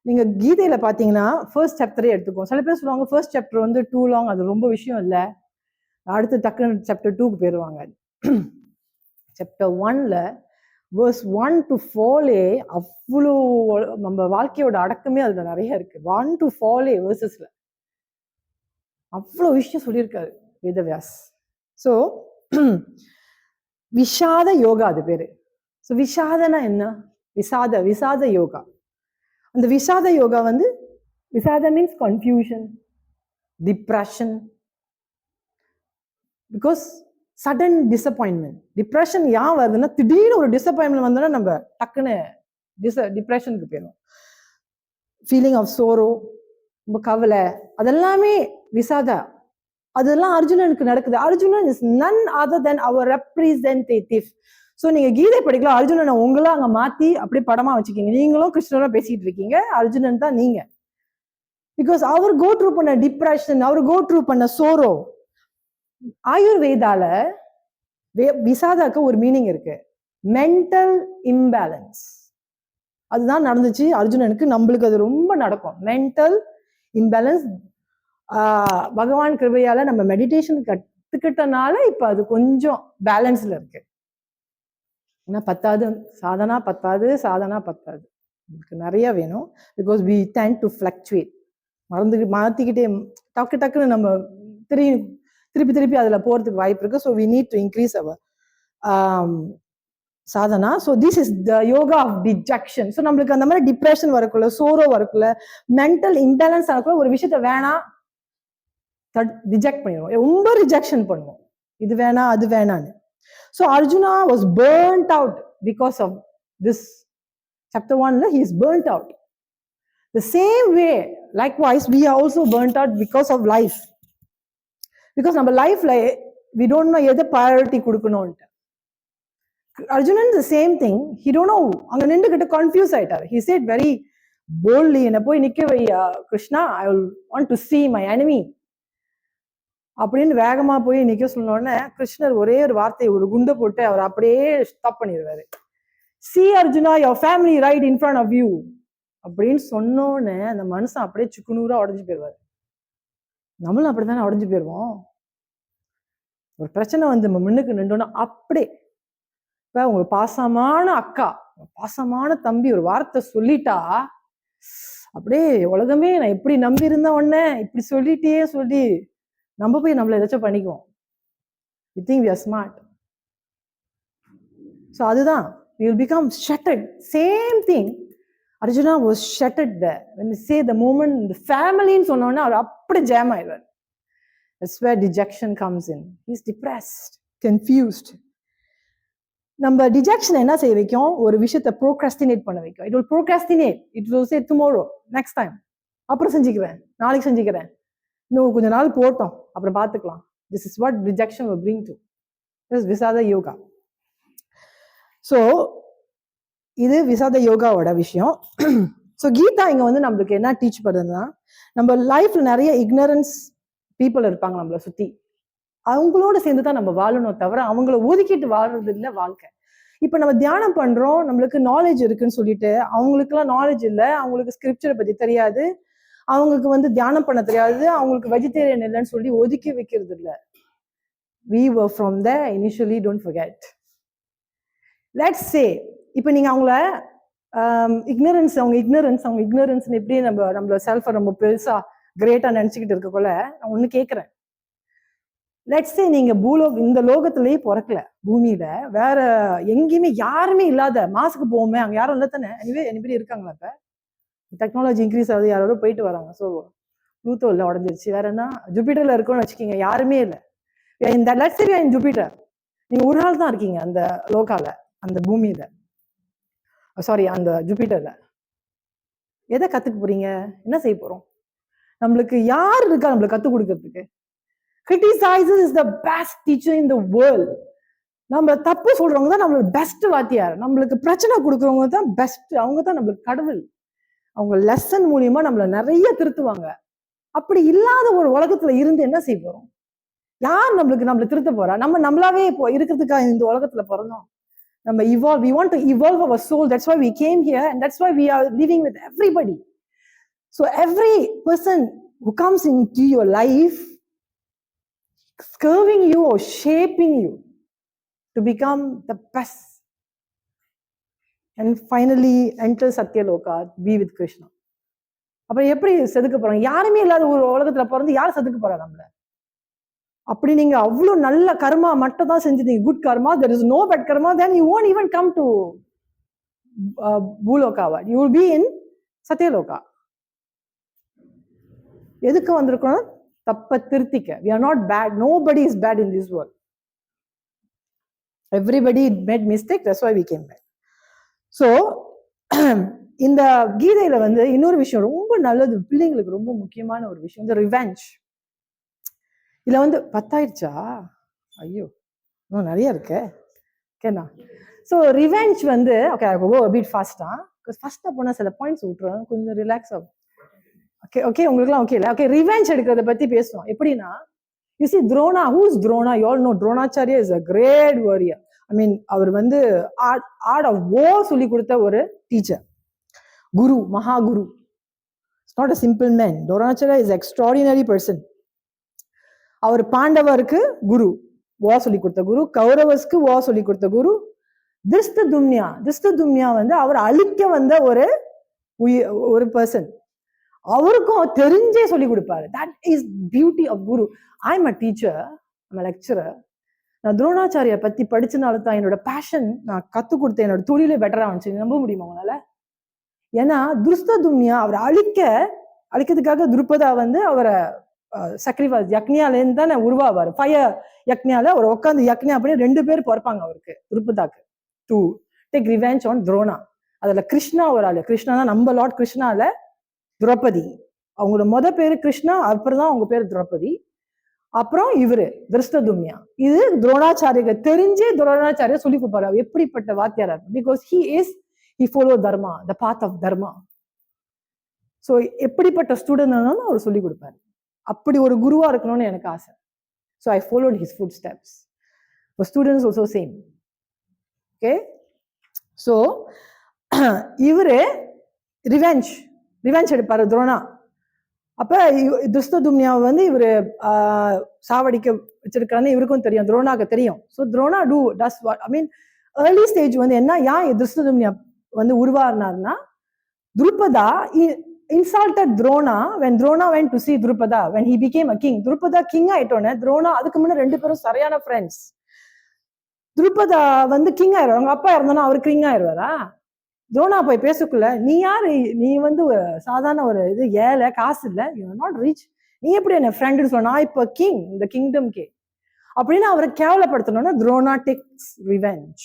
நீங்க கீதையில பாத்தீங்கன்னா ஃபர்ஸ்ட் சாப்டரே எடுத்துக்கோம். சில பேர் சொல்லுவாங்க ஃபர்ஸ்ட் சாப்டர் வந்து டூ லாங், அது ரொம்ப விஷயம் இல்லை, அடுத்து டக்குன்னு சாப்டர் 2க்கு போயிடுவாங்க. சாப்டர் 1ல verse 1 to 4 அவ்வளோ நம்ம வாழ்க்கையோட அடக்கமே அதுல நிறைய இருக்கு. 1 to 4 வேர்சஸ்ல அவ்வளோ விஷயம் சொல்லியிருக்காரு வேதவியாஸ். ஸோ விஷாத யோகா அது பேரு. ஸோ விஷாதனா என்ன? விசாத யோகா. அந்த விசாத யோகா வந்து, Vishada means confusion, depression, because sudden disappointment. Depression ஏன் வருதுன்னா, திடீர்னு ஒரு டிசப்பாயின்மெண்ட் வந்தோன்னா நம்ம டக்குன்னு டிப்ரெஷனுக்கு போயிடும். ஃபீலிங் ஆஃப் சோரோ, ரொம்ப கவலை, அதெல்லாமே விசாதா. அதெல்லாம் அர்ஜுனனுக்கு நடக்குது. Arjunan is none other than our representative. So நீங்க கீதை படிக்கலாம், அர்ஜுனனை உங்களா அங்க மாத்தி அப்படியே படமா வச்சுக்கீங்க. நீங்களும் கிருஷ்ணரா பேசிட்டு இருக்கீங்க, அர்ஜுனன் தான் நீங்க. பிகாஸ் அவர் கோ த்ரூ பண்ண டிப்ரெஷன், அவர் கோ த்ரூ பண்ண சோரோ. ஆயுர்வேதால விசாதாக்கு ஒரு மீனிங் இருக்கு, மென்டல் இம்பேலன்ஸ். அதுதான் நடந்துச்சு அர்ஜுனனுக்கு. நம்மளுக்கு அது ரொம்ப நடக்கும், மென்டல் இம்பேலன்ஸ். பகவான் கிருபையால நம்ம மெடிடேஷன் கத்துக்கிட்டனால இப்ப அது கொஞ்சம் பேலன்ஸ்ல இருக்கு. ஏன்னா பத்தாது சாதனா, பத்தாது, நமக்கு நிறைய வேணும். Because we tend to fluctuate, மாத்திக்கிட்டே டக்குன்னு நம்ம திருப்பி அதுல போறதுக்கு வாய்ப்பு இருக்கு. So we need to increase our sadhana. So this is the yoga of dejection. ஸோ நம்மளுக்கு அந்த மாதிரி டிப்ரெஷன் வரக்குள்ள, சோரோ வரக்குள்ள, மென்டல் இம்பேலன்ஸ் ஆகக்குள்ள ஒரு விஷயத்த வேணாம் ரிஜெக்ட் பண்ணிடுவோம், ரொம்ப ரிஜெக்ஷன் பண்ணுவோம், இது வேணாம் அது வேணான்னு. So Arjuna was burnt out because of this. Chapter 1 he is burnt out. The same way, likewise, we are also burnt out because of life. Because நம்ம லைஃப்ல we don't know எதை priority கொடுக்கணும்ட்டு. Arjunan the same thing, he don't know, அங்க நின்றுகிட்டு confuse ஆயிட்டார். He said very boldly, என்ன போய் நிக்க வையா Krishna, I will want to see my enemy அப்படின்னு வேகமா போய் நிக்க சொன்னோடனே கிருஷ்ணர் ஒரே ஒரு வார்த்தை, ஒரு குண்டை போட்டு அவர் அப்படியே ஸ்டாப் பண்ணிடுவாரு. See Arjuna, your family right in front of you அப்படின்னு சொன்னோன்னு அந்த மனுஷன் அப்படியே சுக்குநூறா உடஞ்சு போயிடுவாரு. நம்மளும் அப்படித்தானே உடஞ்சு போயிடுவோம். ஒரு பிரச்சனை வந்து நம்ம முன்னுக்கு நின்றோன்னா அப்படியே, இப்ப உங்க பாசமான அக்கா, பாசமான தம்பி ஒரு வார்த்தை சொல்லிட்டா அப்படியே உலகமே நான் எப்படி நம்பி இருந்தேன் உடனே இப்படி சொல்லிட்டே சொல்லி நம்ம போய் நம்மள ஏதாச்சும் பண்ணிக்குவோம். We think we are smart. So அதுதான், we will become shattered. Same thing, Arjuna was shattered there. When they say the moment the family ன்னு சொன்னோன்னா அவர் அப்படி ஜாம் ஆயிடுவார். That's where dejection comes in. He's depressed, confused. நம்ம dejection என்ன செய்ய வைக்கும், ஒரு விஷயத்தை ப்ரோக்ராஸ்டினேட் பண்ண வைக்கும். It will procrastinate, it will say tomorrow, next time, அப்புறம் செஞ்சுக்கிறேன், நாளைக்கு செஞ்சுக்கிறேன், இன்னும் கொஞ்ச நாள் போட்டோம் அப்புறம் பார்த்துக்கலாம். This is what rejection will bring to. This is Vishada yoga. So இது விசாத யோகாவோட விஷயம். ஸோ கீதா இங்க வந்து நம்மளுக்கு என்ன டீச் பண்ணுதுன்னா, நம்ம லைஃப்ல நிறைய இக்னரன்ஸ் பீப்புள் இருப்பாங்க நம்மளை சுத்தி, அவங்களோட சேர்ந்து தான் நம்ம வாழணும் தவிர அவங்கள ஒதுக்கிட்டு வாழ்றது இல்லை வாழ்க்கை. இப்ப நம்ம தியானம் பண்றோம், நம்மளுக்கு நாலேஜ் இருக்குன்னு சொல்லிட்டு அவங்களுக்குலாம் நாலேஜ் இல்லை, அவங்களுக்கு ஸ்கிரிப்சரை பத்தி தெரியாது, அவங்களுக்கு வந்து தியானம் பண்ண தெரியாது, அவங்களுக்கு வெஜிடேரியன் இல்லைன்னு சொல்லி ஒதுக்கி வைக்கிறது இல்லை. We were from there initially, don't forget. Let's say இப்போ நீங்க அவங்கள இக்னரன்ஸ், அவங்க இக்னரன்ஸ் எப்படி நம்மள செல்ஃபை நம்ம பெருசா கிரேட்டா நினைச்சுக்கிட்டு இருக்கக்குள்ள நான் ஒண்ணு கேட்கிறேன். லெட்ஸ் சே நீங்க இந்த லோகத்திலேயே பிறக்கல, பூமியில வேற எங்கேயுமே யாருமே இல்லாத மாசுக்கு போவோமே, அங்க யாரும் இல்லை தானே, எனிபடி இருக்காங்களா? இப்ப டெக்னாலஜி இன்க்ரீஸ் ஆகுது, யாரோட போயிட்டு வராங்க. ஸோ ப்ளூட்டோ இல்லை உடஞ்சிருச்சு, வேற என்ன ஜூபிட்டர்ல இருக்கும்னு வச்சுக்கோங்க, யாருமே இல்லை. இந்த லெட்ஸ் சே இன் ஜூபிட்டர், நீங்க ஒரு நாள் தான் இருக்கீங்க அந்த லோகால, அந்த பூமியில, சாரி அந்த ஜூபிட்டர்ல. எதை கத்துக்க போறீங்க, என்ன செய்ய போறோம்? நம்மளுக்கு யார் இருக்கா நம்மளுக்கு கத்துக் கொடுக்கறதுக்கு? Criticizes is the best teacher in the world. நம்ம தப்பு சொல்றவங்க தான் நம்மளுக்கு பெஸ்ட் வாத்தியார், நம்மளுக்கு பிரச்சனை கொடுக்குறவங்க தான் பெஸ்ட், அவங்க தான் நம்மளுக்கு கடவுள். அவங்க லெசன் மூலியமா நம்மள நிறைய திருத்துவாங்க. அப்படி இல்லாத ஒரு உலகத்துல இருந்து என்ன செய்ய போறோம்? யார் நம்மள திருத்த போறா? நம்மளாவே இப்போ இருக்கிறதுக்காக இந்த உலகத்துல பிறந்தோம். நம்ம we want to evolve our soul. That's why we came here and that's why we are living with everybody. So every person who comes into your life curving you or shaping you to become the best and finally enter Satyaloka, be with Krishna. அப்புறம் எப்படி செதுக்க போறாங்க? யாருமே இல்லாத ஒரு உலகத்துல பிறந்து யார் செதுக்க போறா நம்மள? அப்படி நீங்க அவ்வளவு நல்ல கர்மா மட்டும் தான் செஞ்சிருந்தீங்க, good karma, there is no bad karma, then you won't even come to Bhuloka, you will be in Satyaloka. எதுக்கு வந்திருக்கோம்? தப்ப திருத்திக்க. We are not bad, nobody is bad in this world, everybody made mistake, that's why we came back. So இந்த கீதையில வந்து இன்னொரு விஷயம் ரொம்ப நல்லது, பிள்ளைங்களுக்கு ரொம்ப முக்கியமான ஒரு விஷயம், இந்த ரிவெஞ்ச். இதுல வந்து 10 ஆயிடுச்சா? ஐயோ இன்னும் நிறைய இருக்கு. ஓகேண்ணா. ஸோ ரிவெஞ்ச் வந்து ஓகே, பீட் ஃபாஸ்டா, ஃபாஸ்டா போனா சில பாயிண்ட்ஸ் விட்டுரும், கொஞ்சம் ரிலாக்ஸ் ஆகும். ஓகே ஓகே உங்களுக்குலாம் ஓகே இல்லை? ஓகே, ரிவெஞ்ச் எடுக்கிறத பத்தி பேசுவோம். எப்படின்னா, you see Drona, who is Drona? You all know Dronacharya is a great warrior. I mean, அவர் வந்து ஆர்ட் ஆஃப் war சொல்லி கொடுத்த ஒரு டீச்சர், குரு, மகா guru. It's not a simple man. Dronacharya is extraordinary person. அவர் பாண்டவருக்கு குரு, வா சொல்லி கொடுத்த குரு, கௌரவஸ்க்கு வா சொல்லி கொடுத்த குரு. திருஷ்டதும்யா வந்து அவர் அழிக்க வந்த ஒரு பர்சன், அவருக்கும் தெரிஞ்சே சொல்லி கொடுப்பாரு. That is beauty of guru. I am a teacher, I am a lecturer. நான் துரோணாச்சாரியை பத்தி படிச்சனால தான் என்னோட பேஷன் நான் கத்து கொடுத்த என்னோட தொழிலே பெட்டரா வந்துச்சு. நம்ப முடியுமா உங்களால? ஏன்னா துருஷ்டதும்னியா அவரை அழிக்கிறதுக்காக துருபதா வந்து அவரை சக்ரிஃபைஸ் யக்னியாலேருந்து தானே உருவாவார். ஃபயர் யக்னியால அவர் உட்காந்து யக்னியா பண்ணி 2 பேர் பிறப்பாங்க அவருக்கு துருபதாக்கு to take revenge on Drona. அதுல கிருஷ்ணா ஒரு ஆளு. கிருஷ்ணா தான் நம்ம லார்ட் கிருஷ்ணால திரௌபதி. அவங்களோட பேரு கிருஷ்ணா, அப்புறம் தான் அவங்க பேரு திரௌபதி. அப்புறம் இவரு திருஷ்டதும்னியா. இது துரோணாச்சாரிய தெரிஞ்சே துரோணாச்சாரிய சொல்லி கொடுப்பாரு எப்படிப்பட்ட வாத்தியாரா. Because he follow dharma, the path of dharma. So எப்படிப்பட்ட ஸ்டூடெண்ட் அவர் சொல்லி கொடுப்பாரு. அப்படி ஒரு குருவா இருக்கணும்னு எனக்கு ஆசை. So I followed his footsteps. For students also same. Okay, so இவரு ரிவெஞ்ச் எடுப்பாரு துரோணா. அப்ப துஷ்டதும்னியாவை வந்து இவரு சாவடிக்க வச்சிருக்காருன்னு இவருக்கும் தெரியும், துரோணாக்கு தெரியும். So Drona does what I mean early stage வந்து என்ன, ஏன் துஷ்டதும்னியா வந்து உருவாருனாருன்னா, துருபதா insulted Drona when Drona went to see Drupada when he became a king. Drupada king ஆயிட்டோன்னே Drona அதுக்கு முன்ன 2 பேரும் சரியான ஃப்ரெண்ட்ஸ். துருபதா வந்து கிங் ஆயிடுவார். அவங்க அப்பா இருந்தானா அவர் கிங் ஆயிடுவாரா? துரோணா போய் பேசக்குள்ள, நீ யாரு, நீ வந்து சாதாரண ஒரு இது ஏழை, காசு இல்லை, யூ ஆர் நாட் ரிச், நீ எப்படி என்ன ஃப்ரெண்டுன்னு சொன்னா, இப்போ கிங் இந்த கிங்டம்கே அப்படின்னு அவரை கேவலப்படுத்தணும்னா துரோணா டேக்ஸ் ரிவெஞ்ச்.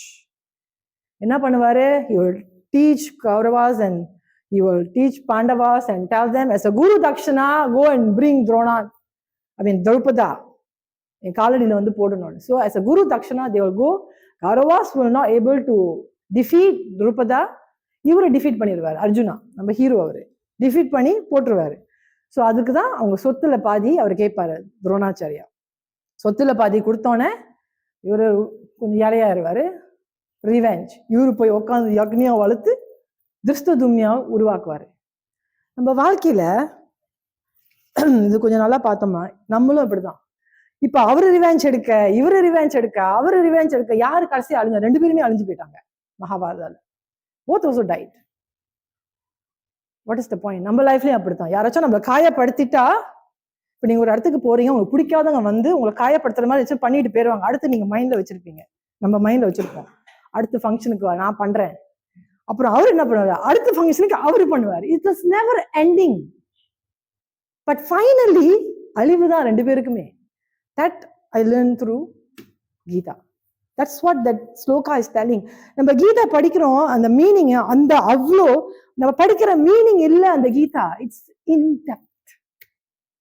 என்ன பண்ணுவாரு, he will teach Kauravas and he will teach Pandavas and tell them as a guru dakshana go and bring Drona, I mean Drupada என் காலடியில வந்து போடணும். So as a guru dakshana they will go. Kauravas will not able to defeat Drupada. இவரை defeat பண்ணிடுவார். அர்ஜுனா நம்ம hero அவரு defeat பண்ணி போட்டுருவாரு. So அதுக்கு தான் அவங்க சொத்துல பாதி அவர் கேட்பாரு துரோணாச்சாரியா. சொத்துல பாதி கொடுத்தோன்னே இவரு கொஞ்சம் இலையாயிருவாரு. ரிவெஞ்ச். இவரு போய் உட்காந்து யக்னியா வளர்த்து திருஷ்டதும்னியா உருவாக்குவாரு. நம்ம வாழ்க்கையில இது கொஞ்சம் நல்லா பார்த்தோம்னா நம்மளும் இப்படிதான். இப்ப அவரு ரிவெஞ்ச் எடுக்க, இவரு ரிவெஞ்ச் எடுக்க, அவரு ரிவெஞ்ச் எடுக்க, யாரு கடைசி அழிஞ்சா? 2 பேருமே அழிஞ்சு போயிட்டாங்க மகாபாரதால. Both also died. What is the point? நம்ம லைஃப்லயும் அப்படித்தான். யாராச்சும் நம்மளை காயப்படுத்திட்டா, இப்ப நீங்க ஒரு இடத்துக்கு போறீங்க, உங்களுக்கு பிடிக்காதவங்க வந்து உங்களை காயப்படுத்துற மாதிரி வச்சு பண்ணிட்டு போயிருவாங்க. அடுத்து நீங்க மைண்ட்ல வச்சிருப்பீங்க, நம்ம மைண்ட்ல வச்சிருப்போம், அடுத்த ஃபங்க்ஷனுக்கு நான் பண்றேன். அப்புறம் அவர் என்ன பண்ணுவாரு, அடுத்த ஃபங்க்ஷனுக்கு அவரு பண்ணுவாரு. It was never ending. But finally அழிவுதான் 2 பேருக்குமே. That I learn through Gita. That's what that shloka is telling. நம்ம கீதா படிக்கிறோம், அந்த மீனிங் அந்த அவ்வளோ நம்ம படிக்கிற மீனிங் இல்லை அந்த Gita. It's in depth.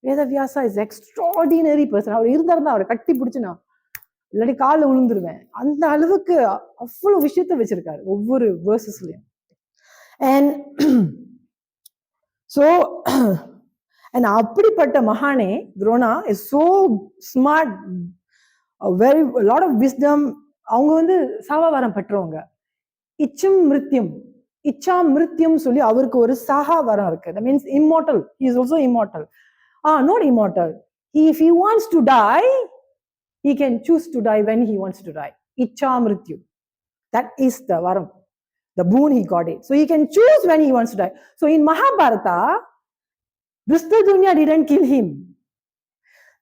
Vedavyasa is extraordinary person. அவர் இருந்தாருந்தா அவரை கட்டி பிடிச்சுனா இல்லாட்டி காலில் விழுந்துருவேன். அந்த அளவுக்கு அவ்வளவு விஷயத்த வச்சிருக்காரு ஒவ்வொரு வேர்சஸ்லயும். அண்ட் ஸோ அண்ட் அப்படிப்பட்ட மகானே Drona is so smart, very lot of wisdom. அவங்க வந்து சாவாவரம் பெற்றவங்க. இச்சா மிருத்யம் சொல்லி அவருக்கு ஒரு சாகா வரம் இருக்கு. That means immortal. He is also immortal. Not immortal. If he wants to die, he can choose to die when he wants to die. Icha mrityu. That is the varam, the boon he got it. So he can choose when he wants to die. So in Mahabharata, Drishtadyumna didn't kill him.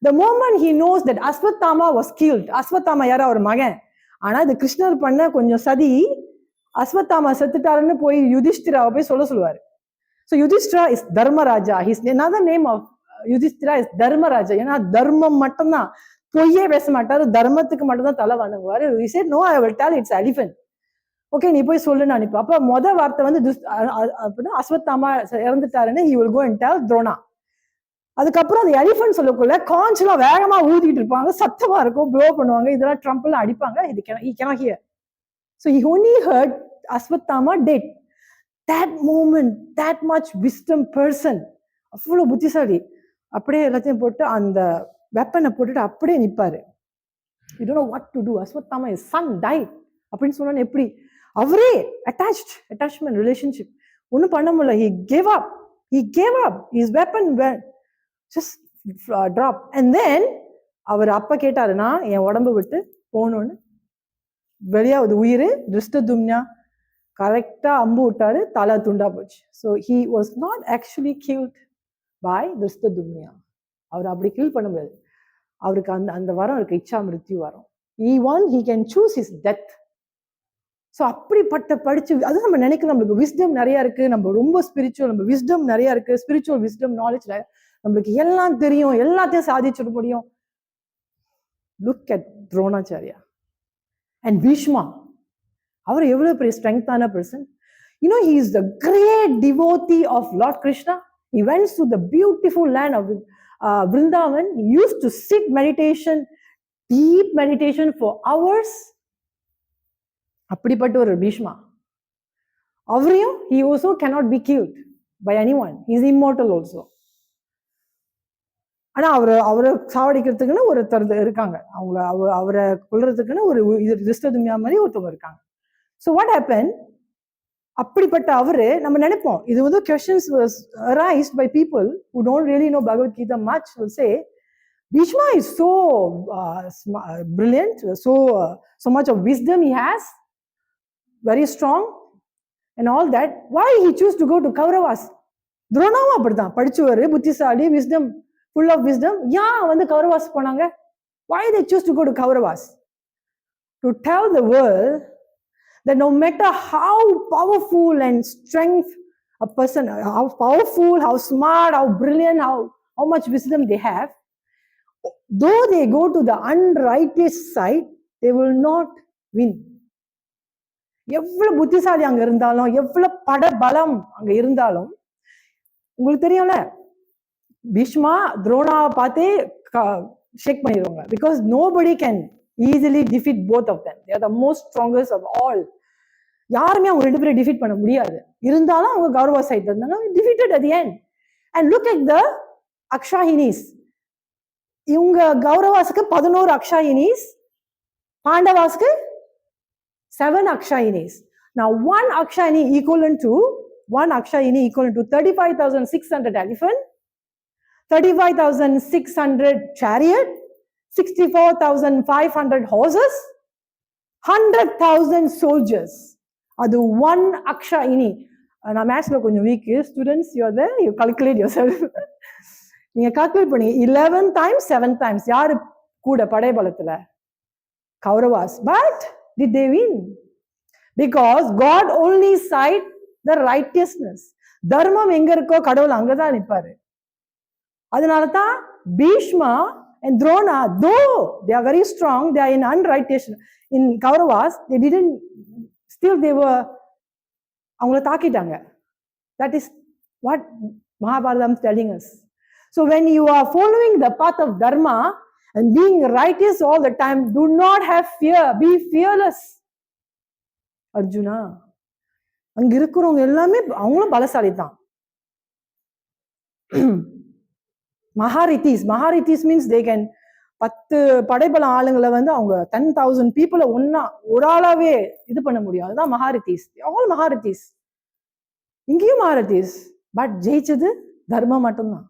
The moment he knows that Aswathama was killed, Aswathama யாரா ஒரு மகன், ஆனா இது கிருஷ்ணர் பண்ண கொஞ்சம் சதி, அஸ்வத்தாமா செத்துட்டாருன்னு போய் யுதிஷ்டிராவை போய் சொல்லுவாரு. So Yudhishthira is Dharmaraja. His another name of Yudhishthira is Dharmaraja. ஏன்னா தர்மம் மட்டும்தான், பொய்யே பேச மாட்டாரு, தர்மத்துக்கு மட்டும்தான் தலை வணங்குவாரு. He said no, I will tell it's elephant. Okay நீ போய் சொல்லுன்னு அனுப்பி. அப்ப வார்த்தை வந்து Ashwatthama இறந்துட்டாருன்னு he will go and tell Drona. அதுக்கப்புறம் அந்த எலிஃபென்ட் சொல்லக்குள்ள கான்ச் எல்லாம் வேகமா ஊதிட்டு இருப்பாங்க, சத்தமா இருக்கும், ப்ளோ பண்ணுவாங்க, இதெல்லாம் ட்ரம்ப் எல்லாம் அடிப்பாங்க. he cannot hear. So he only heard Aswathama dead. That moment, that much wisdom person, அவ்வளோ புத்திசாலி, அப்படியே எல்லாத்தையும் போட்டு அந்த வெப்பனை போட்டுட்டு அப்படியே நிற்பாரு. You don't know what to do. Aswathama, his son died அப்படின்னு சொன்னா எப்படி? அவரே attachment relationship ஒன்றும் பண்ண முடியல. he gave up his weapon just drop. And then அவர் அப்ப கேட்டாருன்னா என் உடம்பு விட்டு போகணும்னு, வெளியாவது உயிர். திருஷ்டதும்னா கரெக்டா அம்பு விட்டாரு, தலை துண்டா போச்சு. So he was not actually killed by திருஷ்டதும்னா. அவர் அப்படி கில் பண்ண முடியாது. அவருக்கு அந்த வரம் இருக்கு, இச்சா மிருத்யு வரம். he can choose his death. So அப்படிப்பட்ட படிச்சு அது நம்ம நினைக்கலாம் நம்மளுக்கு விஸ்டம் நிறைய இருக்கு, நம்ம ரொம்ப ஸ்பிரிச்சுவல், நம்ம விஸ்டம் நிறைய இருக்கு, ஸ்பிரிச்சுவல் விஸ்டம் நாலேஜ்ல நம்மளுக்கு எல்லாம் தெரியும், எல்லாத்தையும் சாதிச்சிட முடியும். Look at Dronacharya and Bhishma. அவர் எவ்வளவு பெரிய ஸ்ட்ரெங்தான person. You know, he is the great devotee of Lord Krishna. He went to the beautiful land of Vrindavan. He used to sit meditation, deep meditation for hours. அப்படிப்பட்ட ஒரு பீஷ்மா. அவரையும் he also cannot be killed by anyone. He is immortal also. ஆனா அவரை சாவடிக்கிறதுக்குன்னு ஒருத்தர் இருக்காங்க, அவரை கொல்றதுக்குன்னு ஒரு திருஷ்டதுமியா மாதிரி ஒருத்தவங்க இருக்காங்க. So what happened? அப்படிப்பட்ட அவரு நம்ம நினைப்போம், இது வந்து questions was arised by people who don't really know Bhagavad Gita much will say Bhishma is so brilliant, so much of wisdom he has, very strong and all that. Why he choose to go to Kauravas? துரோணாவும் அப்படிதான் படிச்சுவாரு, புத்திசாலி, wisdom, full of wisdom. ஏன் வந்து கௌரவாஸ் போனாங்க? Why they choose to go to Kauravas? To tell the world that no matter how powerful and strength a person, how powerful, how smart, how brilliant, how much wisdom they have, though they go to the unrighteous side, they will not win. எவ்வளவு புத்திசாலி அங்க இருந்தாலும், எவ்வளவு பட பலம் அங்க இருந்தாலும், உங்களுக்கு தெரியும்ல, பீஷ்மா துரோணாவை பார்த்தே ஷேக் பண்ணிடுவாங்க. Because nobody can easily defeat both of them. They are the most strongest of all. யாருமே அவங்க ரெண்டு பேரும் டிஃபீட் பண்ண முடியாது. இருந்தாலும் அவங்க கௌரவ சைட்ல இருந்தாலும் defeated at the end. And look at the அக்ஷாயினிஸ். இவங்க கௌரவாஸுக்கு 11 அக்ஷாயினிஸ், பாண்டவாஸ்க்கு 7 அக்ஷாயினிஸ். Now one akshayini equivalent to 35,600 elephant, 35,600 chariot, 64,500 horses, 100,000 soldiers. அது 1 அக்ஷாயினி. நான் மேத்ஸ்ல கொஞ்சம் weak students, you calculate yourself. நீங்க கால்குலேட் பண்ணி 11 times 7 times யாரு கூட படைபலத்துல? Kauravas. But did they win? Because God only side the righteousness. தர்மம் எங்க இருக்கோ கடவுள் அங்கதான் நிற்பாரு. அதனாலதான் Bhishma and Drona, though they are very strong, they are in unrighteous. In Kauravas, they didn't, still they were, அவங்கள தாக்கிட்டாங்க. That is what Mahabharata is telling us. So when you are following the path of dharma and being righteous all the time, do not have fear, be fearless. Arjuna, அங்க இருக்கிறவங்க எல்லாமே அவங்களும் பலசாலி தான். மகாரித்திஸ் means they can 10 படைபல ஆளுங்களை வந்து அவங்க 10,000 பீப்புளை ஒன்னா ஒரு ஆளாவே இது பண்ண முடியும். அதுதான் மகாரித்திஸ். ஆல் மகாரித்திஸ். இங்கேயும் மகாரித்திஸ், பட் ஜெயிச்சது தர்மம் மட்டும்தான்.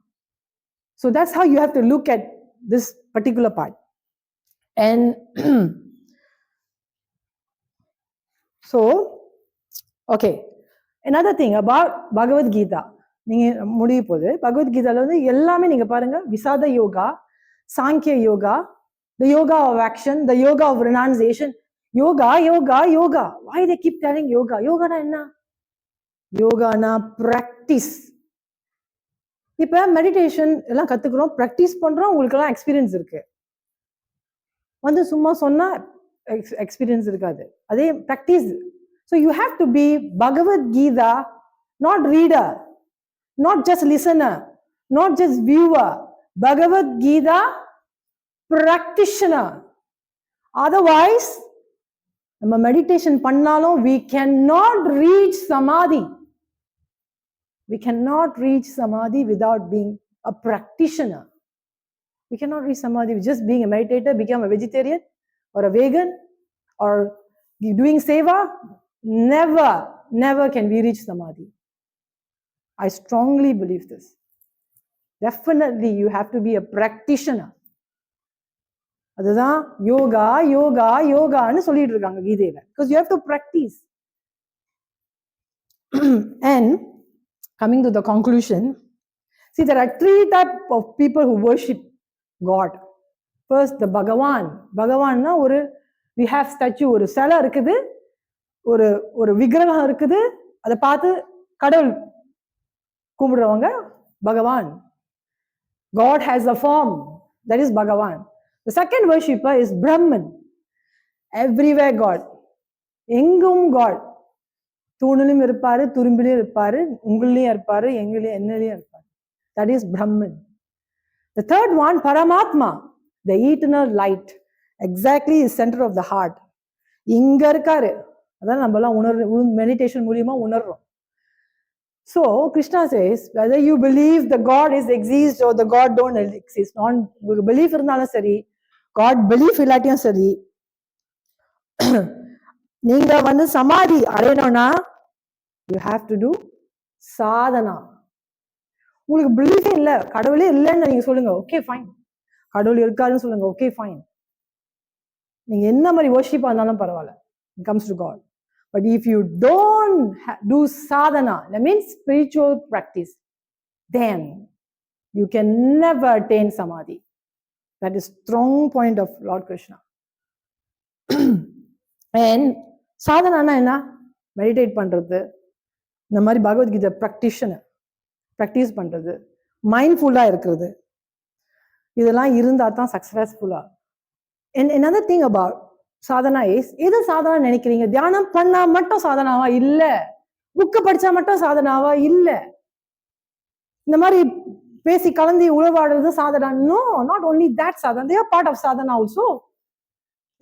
So that's how you have to look at this particular part. And so okay, another thing about பகவத் கீதா. நீங்க முடிய போது பகவத்கீதால வந்து எல்லாமே நீங்க பாருங்க, Vishada yoga, Sankhya yoga, the yoga of action, the yoga of renunciation, yoga yoga yoga. why they keep telling yoga? யோகானா என்ன? யோகானா பிராக்டிஸ். இப்ப மெடிடேஷன் எல்லாம் கத்துக்கிறோம், பிராக்டிஸ் பண்றோம், உங்களுக்கு எல்லாம் எக்ஸ்பீரியன்ஸ் இருக்கு. வந்து சும்மா சொன்னா எக்ஸ்பீரியன்ஸ் இருக்காது, அதே practice. So you have to be Bhagavad Gita, not reader, not just listener, not just viewer. Bhagavad Gita practitioner. Otherwise, நம்ம மெடிடேஷன் பண்ணாலும் we cannot reach samadhi. We cannot reach samadhi without being a practitioner. We cannot reach samadhi with just being a meditator, become a vegetarian or a vegan or doing seva. Never can we reach samadhi. I strongly believe this. Definitely you have to be a practitioner. அதுதான் யோகா யோகா யோகான்னு சொல்லிட்டு இருக்காங்க கீதையில. Because you have to practice. And coming to the conclusion, see, there are 3 types of people who worship God. First, the Bhagavan. Bhagavanna ஒரு we have statue, ஒரு சிலை இருக்குது, ஒரு ஒரு விக்கிரகம் இருக்குது, அதை பார்த்து கடவுள் கும்பிடுறவங்க பகவான். God has a form, that is Bhagavan. The second worshipper is Brahman. Everywhere God, எங்கும் God. தூணிலும் இருப்பாரு, துரும்பிலையும் இருப்பாரு, உங்களையும் இருப்பாரு, எங்களையும் என்னலையும் இருப்பாரு. That is Brahman. The third one, Paramatma, the eternal light. Exactly is center of the heart. இங்க இருக்காரு, அதான் நம்மலாம் மெடிடேஷன் மூலியமா உணர்றோம். So Krishna says, whether you believe the God is exists or the God don't exist, belief இருந்தாலும் சரி, God belief இல்லாட்டியும் சரி, நீங்க வந்து சமாதி அடையணும்னா you have to do Sadhana. உங்களுக்கு பிலீஃபே இல்லை, கடவுளே இல்லைன்னு நீங்க சொல்லுங்க, ஓகே ஃபைன். கடவுள் இருக்காருன்னு சொல்லுங்க, ஓகே ஃபைன். நீங்க என்ன மாதிரி வர்ஷிப்பா இருந்தாலும் பரவாயில்ல, it comes to God. But if you don't do sadhana, that means spiritual practice, then you can never attain samadhi. That is strong point of Lord Krishna. And sadhana என்ன? Meditate பண்றது, இந்த மாதிரி Bhagavad Gita practice பண்றது, மைண்ட்ஃபுல்லா இருக்கிறது, இதெல்லாம் இருந்தா தான் சக்சஸ்ஃபுல்லா. And another thing about Sadhana is, எது சாதனா நினைக்கிறீங்க? தியானம் பண்ணா மட்டும் சாதனாவா? இல்ல. புக்கு படிச்சா மட்டும் சாதனாவா? இல்ல. இந்த மாதிரி பேசி கலந்து உழவாடுறது சாதனா? No, not only that sadhana, they are part of sadhana also.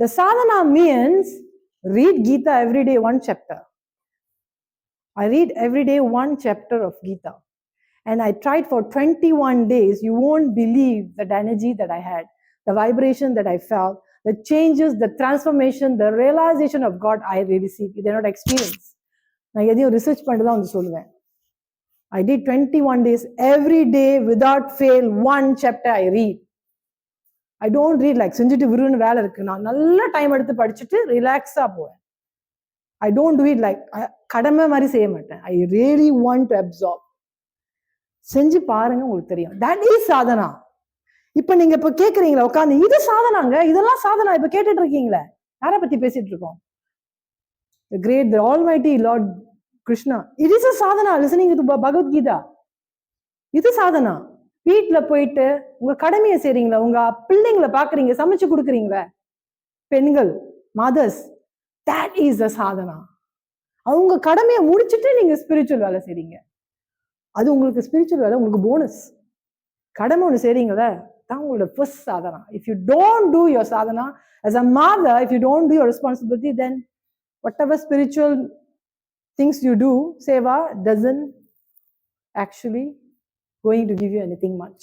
The sadhana means read Gita every day, one chapter. I read every day one chapter of Gita, and I tried for 21 days. You won't believe the energy that I had, the vibration that I felt, the changes, the transformation, the realization of God I really see. They're not experience. நான் எதையும் research பண்ணிட்டு தான் வந்து சொல்லுவேன். I did 21 days every day without fail, one chapter I read. I don't read like செஞ்சுட்டு விருன்னு வேலை இருக்கு, நான் நல்ல டைம் எடுத்து படிச்சுட்டு ரிலாக்ஸா போவேன். I don't do it like கடமை மாதிரி செய்ய மாட்டேன். I really want to absorb. செஞ்சு பாருங்க, உங்களுக்கு தெரியும். That is Sadhana. இப்ப நீங்க இப்ப கேக்குறீங்களா உட்காந்து, இது சாதனாங்க, இதெல்லாம் சாதனா இப்ப கேட்டுட்டு இருக்கீங்களே, யாரை பத்தி பேசிட்டு இருக்கோம்? The great, the almighty Lord Krishna. It is a sadhana, listening to Bhagavad Gita. இது சாதனா. வீட்டுல போயிட்டு உங்க கடமையை செய்றீங்களா, உங்க பிள்ளைங்களை பாக்குறீங்க, சமைச்சு கொடுக்குறீங்களா, பெண்கள், mothers, that is a sadhana. அவங்க கடமையை முடிச்சுட்டு நீங்க ஸ்பிரிச்சுவல் வேலை செய்றீங்க, அது உங்களுக்கு ஸ்பிரிச்சுவல் வேலை, உங்களுக்கு போனஸ். கடமை ஒண்ணு செய்றீங்களா, தான் உங்களோட first Sadhana. If you don't do your sadhana as a mother, if you don't do your responsibility, then whatever spiritual things you do, seva doesn't actually going to give you anything much.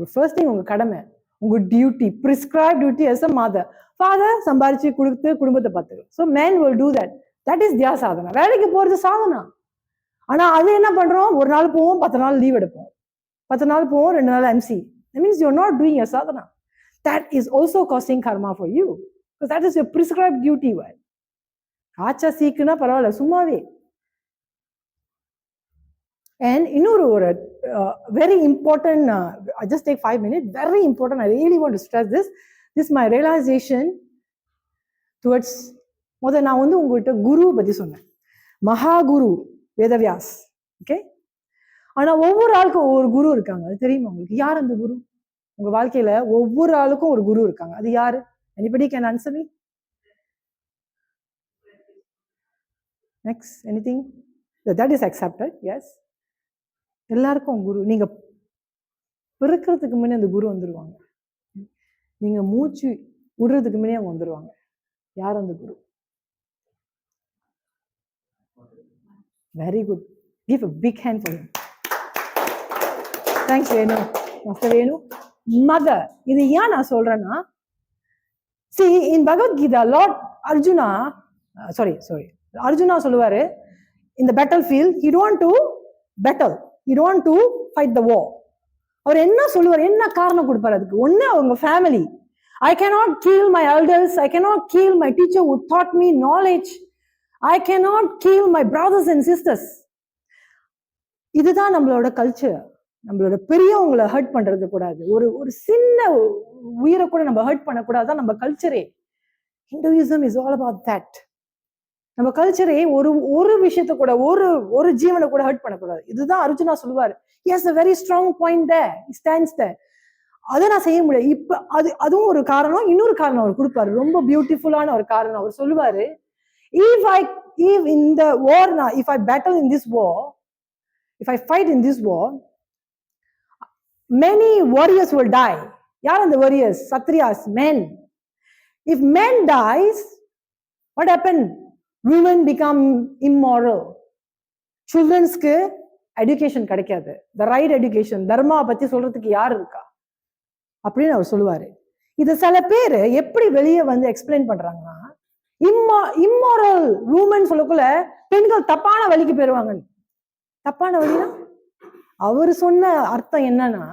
The first thing உங்க கடமை, உங்க duty, prescribed duty as a mother. Father சம்பாரிச்சு கொடுத்து குடும்பத்தை பார்த்துக்கலாம். So men will do that. That is their Sadhana. வேலைக்கு போறது சாதனா. ஆனா அது என்ன பண்றோம், ஒரு நாள் போவோம், 10 நாள் லீவ் எடுப்போம், 10 நாள் போவோம், 2 நாள் MC. That means you're not doing your sadhana. That is also causing karma for you, because that is your prescribed duty. Well, ஆச்சா சீக்குனா பரவாயில்ல, சும்மாவே. And இன்னொரு ஒரு very important, I just take 5 minutes, very important, I really want to stress this. This is my realization towards, முதல்ல நான் வந்து உங்கள்கிட்ட குரு பத்தி சொன்னேன், மகா குரு வேதவியாஸ். ஓகே, ஆனா ஒவ்வொரு ஆளுக்கும் ஒவ்வொரு குரு இருக்காங்க, அது தெரியுமா உங்களுக்கு? யார் அந்த குரு? உங்க வாழ்க்கையில ஒவ்வொரு ஆளுக்கும் ஒரு குரு இருக்காங்க, அது யாரு? Anybody can answer me? Next, anything? That is accepted, yes. எல்லாருக்கும் குரு. நீங்க பிறக்கிறதுக்கு முன்னே அந்த குரு வந்துருவாங்க, நீங்க மூச்சு விடுறதுக்கு முன்னே அவங்க வந்துருவாங்க. யார் அந்த குரு? Very good. Give a big hand for him. Thanks Venu. Master Venu. Mother. இது ஏன் நான் சொல்றேன்னா, see in Bhagavad Gita, Lord Arjuna, Arjuna சொல்லுவாரு, in the battlefield he don't want to battle, he don't want to fight the war. அவர் என்ன சொல்லுவார், என்ன காரணம் கொடுப்பார் அதுக்கு? ஒண்ணு அவங்க family. I cannot kill my elders, I cannot kill my teacher who taught me knowledge, I cannot kill my brothers and sisters. இதுதான் நம்மளோட கல்ச்சர். நம்மளோட பெரியவங்களை ஹர்ட் பண்றது கூடாது, ஒரு சின்ன உயிரை கூட நம்ம ஹர்ட் பண்ணக்கூடாது, நம்ம கல்ச்சரே. Hinduism is all about that. நம்ம கல்ச்சரே ஒரு விஷயத்த கூட ஒரு ஜீவனை கூட ஹர்ட் பண்ணக்கூடாது. இதுதான் அர்ஜுனா சொல்லுவாரு. He has a very strong point there. He stands there. அதை நான் செய்ய முடியாது. இப்ப அதுவும் ஒரு காரணம். இன்னொரு காரணம் அவர் கொடுப்பாரு, ரொம்ப பியூட்டிஃபுல்லான ஒரு காரணம். அவர் சொல்லுவாரு, if in the war, if I battle in this war, if I fight in this war, many warriors will die. யார் அந்த warriors? Satriyas, men. If men dies, what happened? Women become immoral. Childrensக்கு education கிடைக்காது. The right education, தர்மா பத்தி சொல்றதுக்கு யார் இருக்கா அப்படின்னு அவர் சொல்லுவாரு. இது சில பேர் எப்படி வெளியே வந்து எக்ஸ்பிளைன் பண்றாங்கன்னா, இம்மாரல் ரூமன் சொல்லக்குள்ள பெண்கள் தப்பான வழிக்கு போயிருவாங்க. தப்பான வழினா அவர் சொன்ன அர்த்தம் என்னன்னா,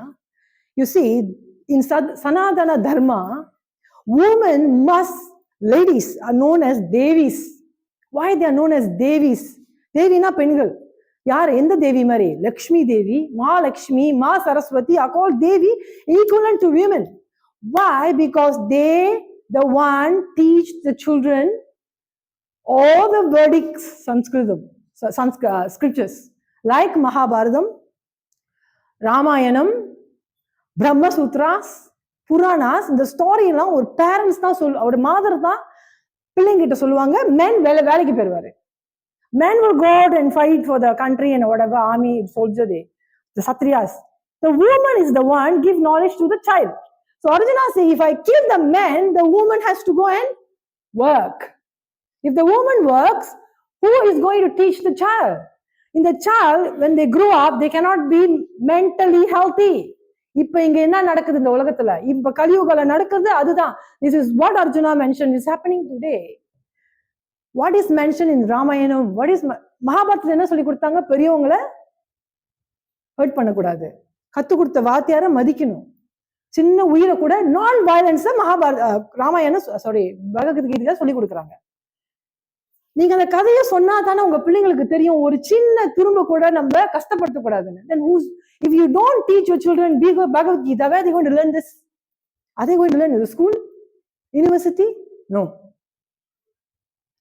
you see, in Sanatana Dharma, women ladies are known as Devis. Why they are known as Devis? Devina பெண்கள். யார்? எந்த தேவி மாதிரி? Lakshmi Devi, Mahalakshmi, Ma Saraswati are called Devi, equivalent to women. Why? Because they, the one, teach the children all the Vedic scriptures like Mahabharatam, Ramayanam, Brahma Sutras, Puranas. இந்த story எல்லாம் ஒரு parents தான் ஒரு மாதர் தான் பிள்ளைங்கிட்ட சொல்லுவாங்க. men வேலைக்கு போயிருவாரு. Men will go out and fight for the country and whatever, army, soldier, the Satriyas. The woman is the one give knowledge to the child. So Arjuna says, if I kill the man, the woman has to go and work. If the woman works, who is going to teach the child? In the child, when they grow up, they cannot be mentally healthy. இப்ப இங்க என்ன நடக்குது இந்த உலகத்துல? இப்ப கலியுகல நடக்குது அதுதான். This is what Arjuna mentioned is happening today. What is mentioned in Ramayanam? What is மகாபாரதத்துல என்ன சொல்லி கொடுத்தாங்க? பெரியவங்களை ஹர்ட் பண்ணக்கூடாது, கத்து கொடுத்த வாத்தியார மதிக்கணும், சின்ன உயிரை கூட நான் வயலன்ஸ் ராமாயணம் பகவத்கீதையில சொல்லி கொடுக்குறாங்க. நீங்க அந்த கதையை சொன்னா தானே உங்க பிள்ளைங்களுக்கு தெரியும், ஒரு சின்ன திரும்ப கூட நம்ம கஷ்டப்படுத்தக்கூடாதுன்னு. Then if you don't teach your children Bhagavad Gita, where are they going to learn this? Are they going to learn in the school, university? No.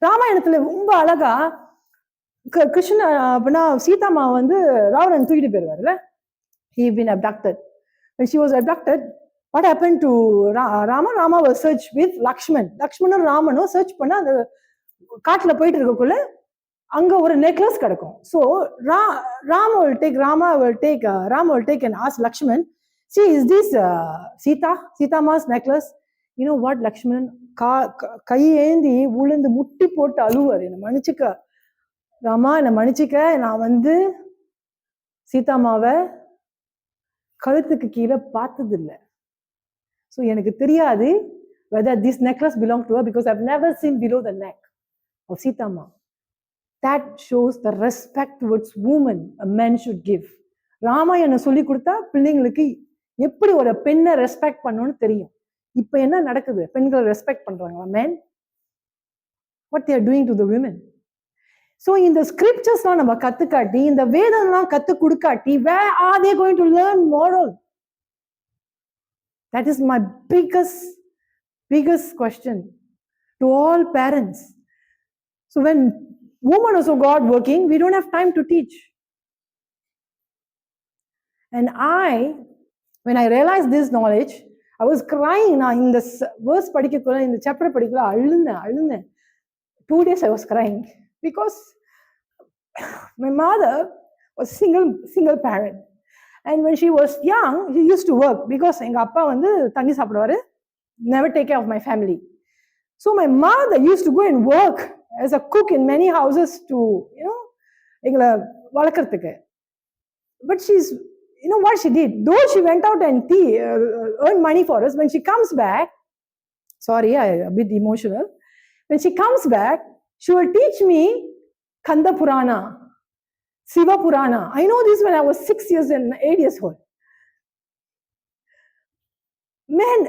ராமாயணத்துல ரொம்ப அழகா கிருஷ்ண அப்படின்னா சீதாமா வந்து ராவணன் தூக்கிட்டு போயிருவாருல்ல. He been abducted. When she was abducted, what happened to Rama? Rama was searched with Lakshman. Lakshmaனும் ராமனும் search பண்ண அந்த காட்டுல போயிட்டு இருக்கக்குள்ள அங்க ஒரு நெக்லஸ் கிடைக்கும். So Rama will take and ask Lakshman, see, is this Sitama's necklace? You know what, Lakshman கை ஏந்தி உளுந்து முட்டி போட்டு அழுவார், என்னை மன்னிச்சுக்க ராமா, என்னை மன்னிச்சுக்க, நான் வந்து சீதாமாவை கழுத்துக்கு கீழே பார்த்தது இல்லை. ஸோ எனக்கு தெரியாது whether this necklace belonged to her because I've never seen below the neck of Sitama. That shows the respect towards women a man should give. Ramayanam சொல்லி கொடுத்தா பிள்ளைங்களுக்கு எப்படி ஒரு பெண்ணை ரெஸ்பெக்ட் பண்ணணும்னு தெரியும். இப்ப என்ன நடக்குது? பெண்களை ரெஸ்பெக்ட் பண்றாங்களா men? What they are doing to the women? So இந்த ஸ்கிரிப்சர்ஸ்லாம் நம்ம கத்துக்காட்டி, இந்த வேதம்லாம் கத்து கொடுக்காட்டி, where are they going to learn moral? That is my biggest question to all parents. So when women also got working, we don't have time to teach. And when I realized this knowledge, I was crying. நான் இந்த verse படிக்கக்குள்ள, இந்த chapter படிக்கல அழுந்தேன். 2 days I was crying because my mother was single parent. And when she was young, she used to work because எங்க அப்பா வந்து தண்ணி சாப்பிடுவாரு, never take care of my family. So my mother used to go and work as a cook in many houses to, எங்களை வளர்க்கறதுக்கு. But what she did? Though she went out and earned money for us, when she comes back, sorry, I'm a bit emotional. When she comes back, she will teach me Kanda Purana, Siva Purana. I know this when I was 6 years and 8 years old. Man,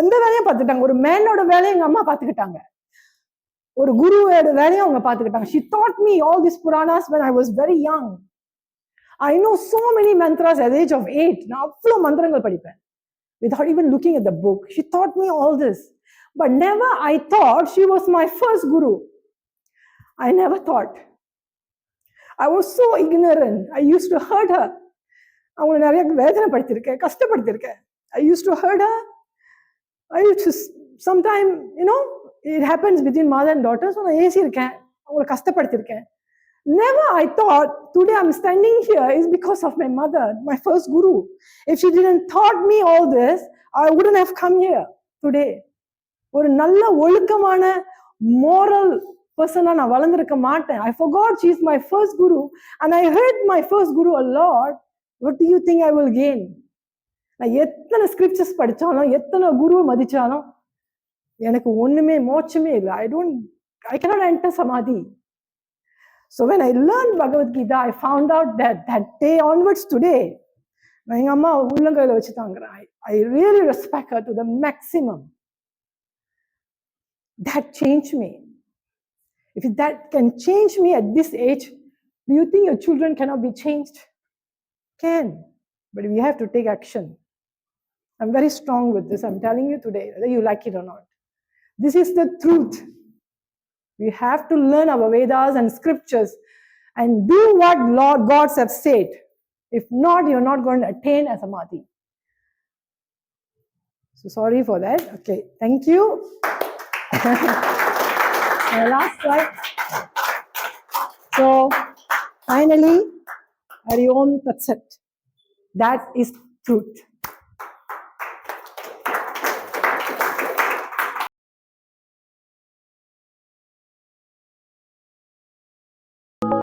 அந்த வேலையை பார்த்துட்டாங்க. ஒரு மேனோட வேலையை எங்க அம்மா பார்த்துக்கிட்டாங்க, ஒரு குருவோட வேலையை அவங்க பார்த்துக்கிட்டாங்க. She taught me all these Puranas when I was very young. I know so many mantras at the age of 8. நான் அவ்வளோ மந்திரங்கள் படிப்பேன் without even looking at the book. She taught me all this. But never I thought she was my first guru. I never thought. I was so ignorant. I used to hurt her. அவங்களை நிறைய வேதனைப்படுத்தியிருக்கேன், கஷ்டப்படுத்தியிருக்கேன். I used to hurt her. I used to sometimes, it happens between mother and daughter. So நான் ஏசியிருக்கேன், அவங்களை கஷ்டப்படுத்தியிருக்கேன். Never I thought today I'm standing here is because of my mother, my first guru. If she didn't taught me all this, I wouldn't have come here today. ஒரு நல்ல ஒழுக்கமான moral person நான் வளர்ந்திருக்க மாட்டேன். I forgot she is my first guru and I hurt my first guru a lot. What do you think I will gain? நான் எத்தனை scriptures படிச்சாலும் எத்தனை குருவை மதிச்சாலும் எனக்கு ஒண்ணுமே மோட்சமே இல்லை. I cannot enter samadhi. So when I learned Bhagavad Gita, I found out that day onwards today, நான் எங்க அம்மா உள்ளங்கையில வச்சு தாங்குறேன். I really respect her to the maximum. That changed me. If that can change me at this age, do you think your children cannot be changed? Can, but we have to take action. I'm very strong with this. I'm telling you today, whether you like it or not. This is the truth. We have to learn our Vedas and scriptures and do what Lord gods have said. If not, you're not going to attain a samadhi. So sorry for that. Okay, thank you. Last slide. So finally, Hari Om Tat Sat. That is truth.